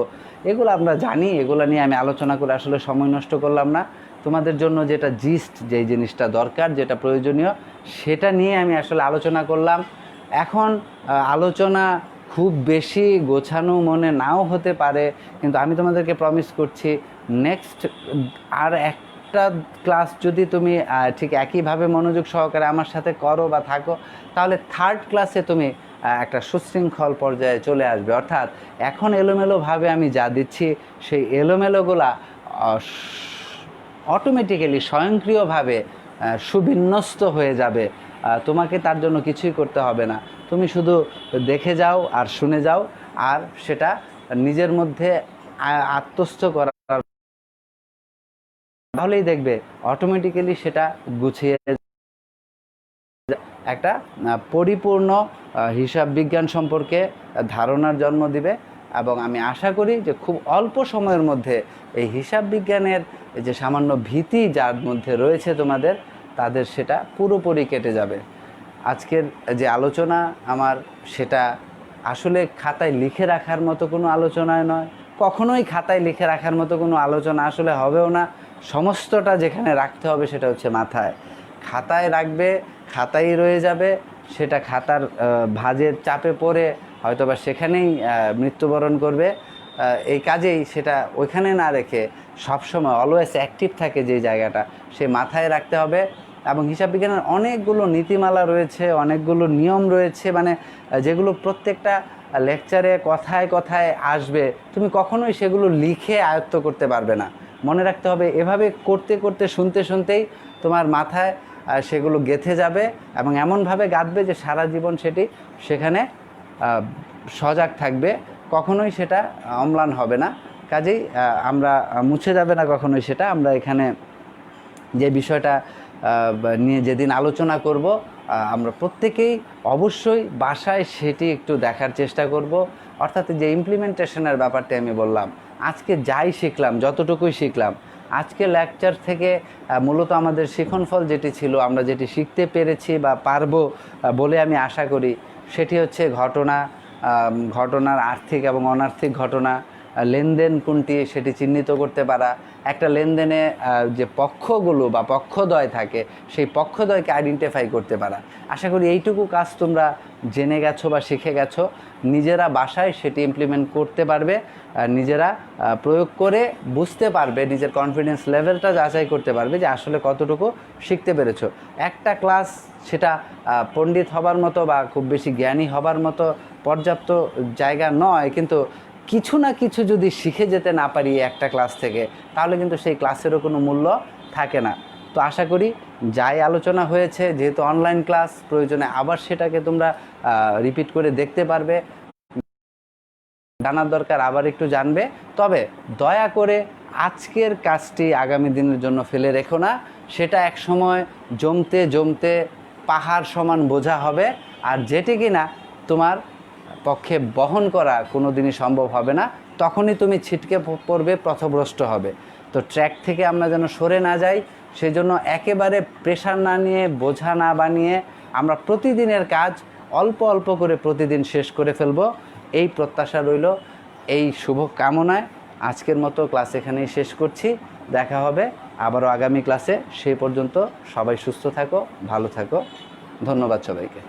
এগুলো আমরা জানি, এগুলো নিয়ে আমি আলোচনা করে আসলে সময় নষ্ট করলাম না। তোমাদের জন্য যেটা জিস্ট, যেই জিনিসটা দরকার, যেটা প্রয়োজনীয়, সেটা নিয়ে আমি আসলে আলোচনা করলাম। এখন আলোচনা খুব বেশি গোছানো মনে নাও হতে পারে, কিন্তু আমি তোমাদেরকে প্রমিস করছি নেক্সট আর একটা ক্লাস যদি তুমি ঠিক একইভাবে মনোযোগ সহকারে আমার সাথে করো বা থাকো, তাহলে থার্ড ক্লাসে তুমি একটা সুশৃঙ্খল পর্যায়ে চলে আসবে। অর্থাৎ এখন এলোমেলোভাবে আমি যা দিচ্ছি, সেই এলোমেলোগুলা অটোমেটিক্যালি স্বয়ংক্রিয়ভাবে সুবিন্যস্ত হয়ে যাবে। তোমাকে তার জন্য কিছুই করতে হবে না, তুমি শুধু দেখে যাও আর শুনে যাও, আর সেটা নিজের মধ্যে আত্মস্থ করা, তাহলেই দেখবে অটোমেটিক্যালি সেটা গুছিয়ে একটা পরিপূর্ণ হিসাব বিজ্ঞান সম্পর্কে ধারণার জন্ম দিবে। এবং আমি আশা করি যে খুব অল্প সময়ের মধ্যে এই হিসাব বিজ্ঞানের যে সামান্য ভীতি যার মধ্যে রয়েছে তোমাদের, তাদের সেটা পুরোপুরি কেটে যাবে। আজকের যে আলোচনা আমার, সেটা আসলে খাতায় লিখে রাখার মতো কোনো আলোচনায় নয়, কখনোই খাতায় লিখে রাখার মতো কোনো আলোচনা আসলে হবেও না। সমস্তটা যেখানে রাখতে হবে সেটা হচ্ছে মাথায়। খাতায় রাখবে, খাতায় রয়ে যাবে, সেটা খাতার ভাঁজের চাপে পড়ে হয়তোবা সেখানেই মৃত্যুবরণ করবে। এই কাজেই সেটা ওইখানে না রেখে সবসময় অলওয়েজ অ্যাক্টিভ থাকে যে জায়গাটা, সে মাথায় রাখতে হবে। এবং হিসাব বিজ্ঞানের অনেকগুলো নীতিমালা রয়েছে, অনেকগুলো নিয়ম রয়েছে, মানে যেগুলো প্রত্যেকটা লেকচারে কথায় কথায় আসবে, তুমি কখনোই সেগুলো লিখে আয়ত্ত করতে পারবে না। মনে রাখতে হবে, এভাবে করতে করতে শুনতে শুনতেই তোমার মাথায় সেগুলো গেঁথে যাবে, এবং এমনভাবে গাঁথবে যে সারা জীবন সেটি সেখানে সজাগ থাকবে, কখনোই সেটা অম্লান হবে না। কাজেই আমরা মুছে যাবে না কখনোই সেটা। আমরা এখানে যে বিষয়টা নিয়ে যেদিন আলোচনা করব, আমরা প্রত্যেকেই অবশ্যই বাসায় সেটি একটু দেখার চেষ্টা করব। অর্থাৎ যে ইমপ্লিমেন্টেশনের ব্যাপারটি আমি বললাম, আজকে যাই শিখলাম, যতটুকুই শিখলাম, আজকে লেকচার থেকে মূলত আমাদের শিক্ষণফল যেটি ছিল, আমরা যেটি শিখতে পেরেছি বা পারবো বলে আমি আশা করি, সেটি হচ্ছে ঘটনার আর্থিক এবং অনার্থিক ঘটনা, লেনদেন কোনটি সেটি চিহ্নিত করতে পারা, একটা লেনদেনে যে পক্ষগুলো বা পক্ষদ্বয় থাকে, সেই পক্ষদ্বয়কে আইডেন্টিফাই করতে পারা। আশা করি এইটুকু কাজ তোমরা জেনে গেছো বা শিখে গেছো। নিজেরা বাসায় সেটি ইমপ্লিমেন্ট করতে পারবে, নিজেরা প্রয়োগ করে বুঝতে পারবে, নিজের কনফিডেন্স লেভেলটা যাচাই করতে পারবে যে আসলে কতটুকু শিখতে পেরেছো। একটা ক্লাস সেটা পণ্ডিত হবার মতো বা খুব বেশি জ্ঞানী হবার মতো পর্যাপ্ত জায়গা নয়, কিন্তু কিছু না কিছু যদি শিখে যেতে না পারি একটা ক্লাস থেকে, তাহলে কিন্তু সেই ক্লাসেরও কোনো মূল্য থাকে না। তো আশা করি যাই আলোচনা হয়েছে, যেহেতু অনলাইন ক্লাস, প্রয়োজনে আবার সেটাকে তোমরা রিপিট করে দেখতে পারবে, জানার দরকার আবার একটু জানবে। তবে দয়া করে আজকের কাজটি আগামী দিনের জন্য ফেলে রেখো না, সেটা এক সময় জমতে জমতে পাহাড় সমান বোঝা হবে, আর যেটি কিনা তোমার পক্ষে বহন করা কোনো দিনই সম্ভব হবে না। তখনই তুমি ছিটকে পড়বে, পথভ্রষ্ট হবে। তো ট্র্যাক থেকে আমরা যেন সরে না যাই, সেই জন্য একেবারে প্রেশার না নিয়ে, বোঝা না বানিয়ে আমরা প্রতিদিনের কাজ অল্প অল্প করে প্রতিদিন শেষ করে ফেলব, এই প্রত্যাশা রইল। এই শুভ কামনায় আজকের মতো ক্লাস এখানেই শেষ করছি। দেখা হবে আবারও আগামী ক্লাসে। সেই পর্যন্ত সবাই সুস্থ থাকো, ভালো থাকো। ধন্যবাদ সবাইকে।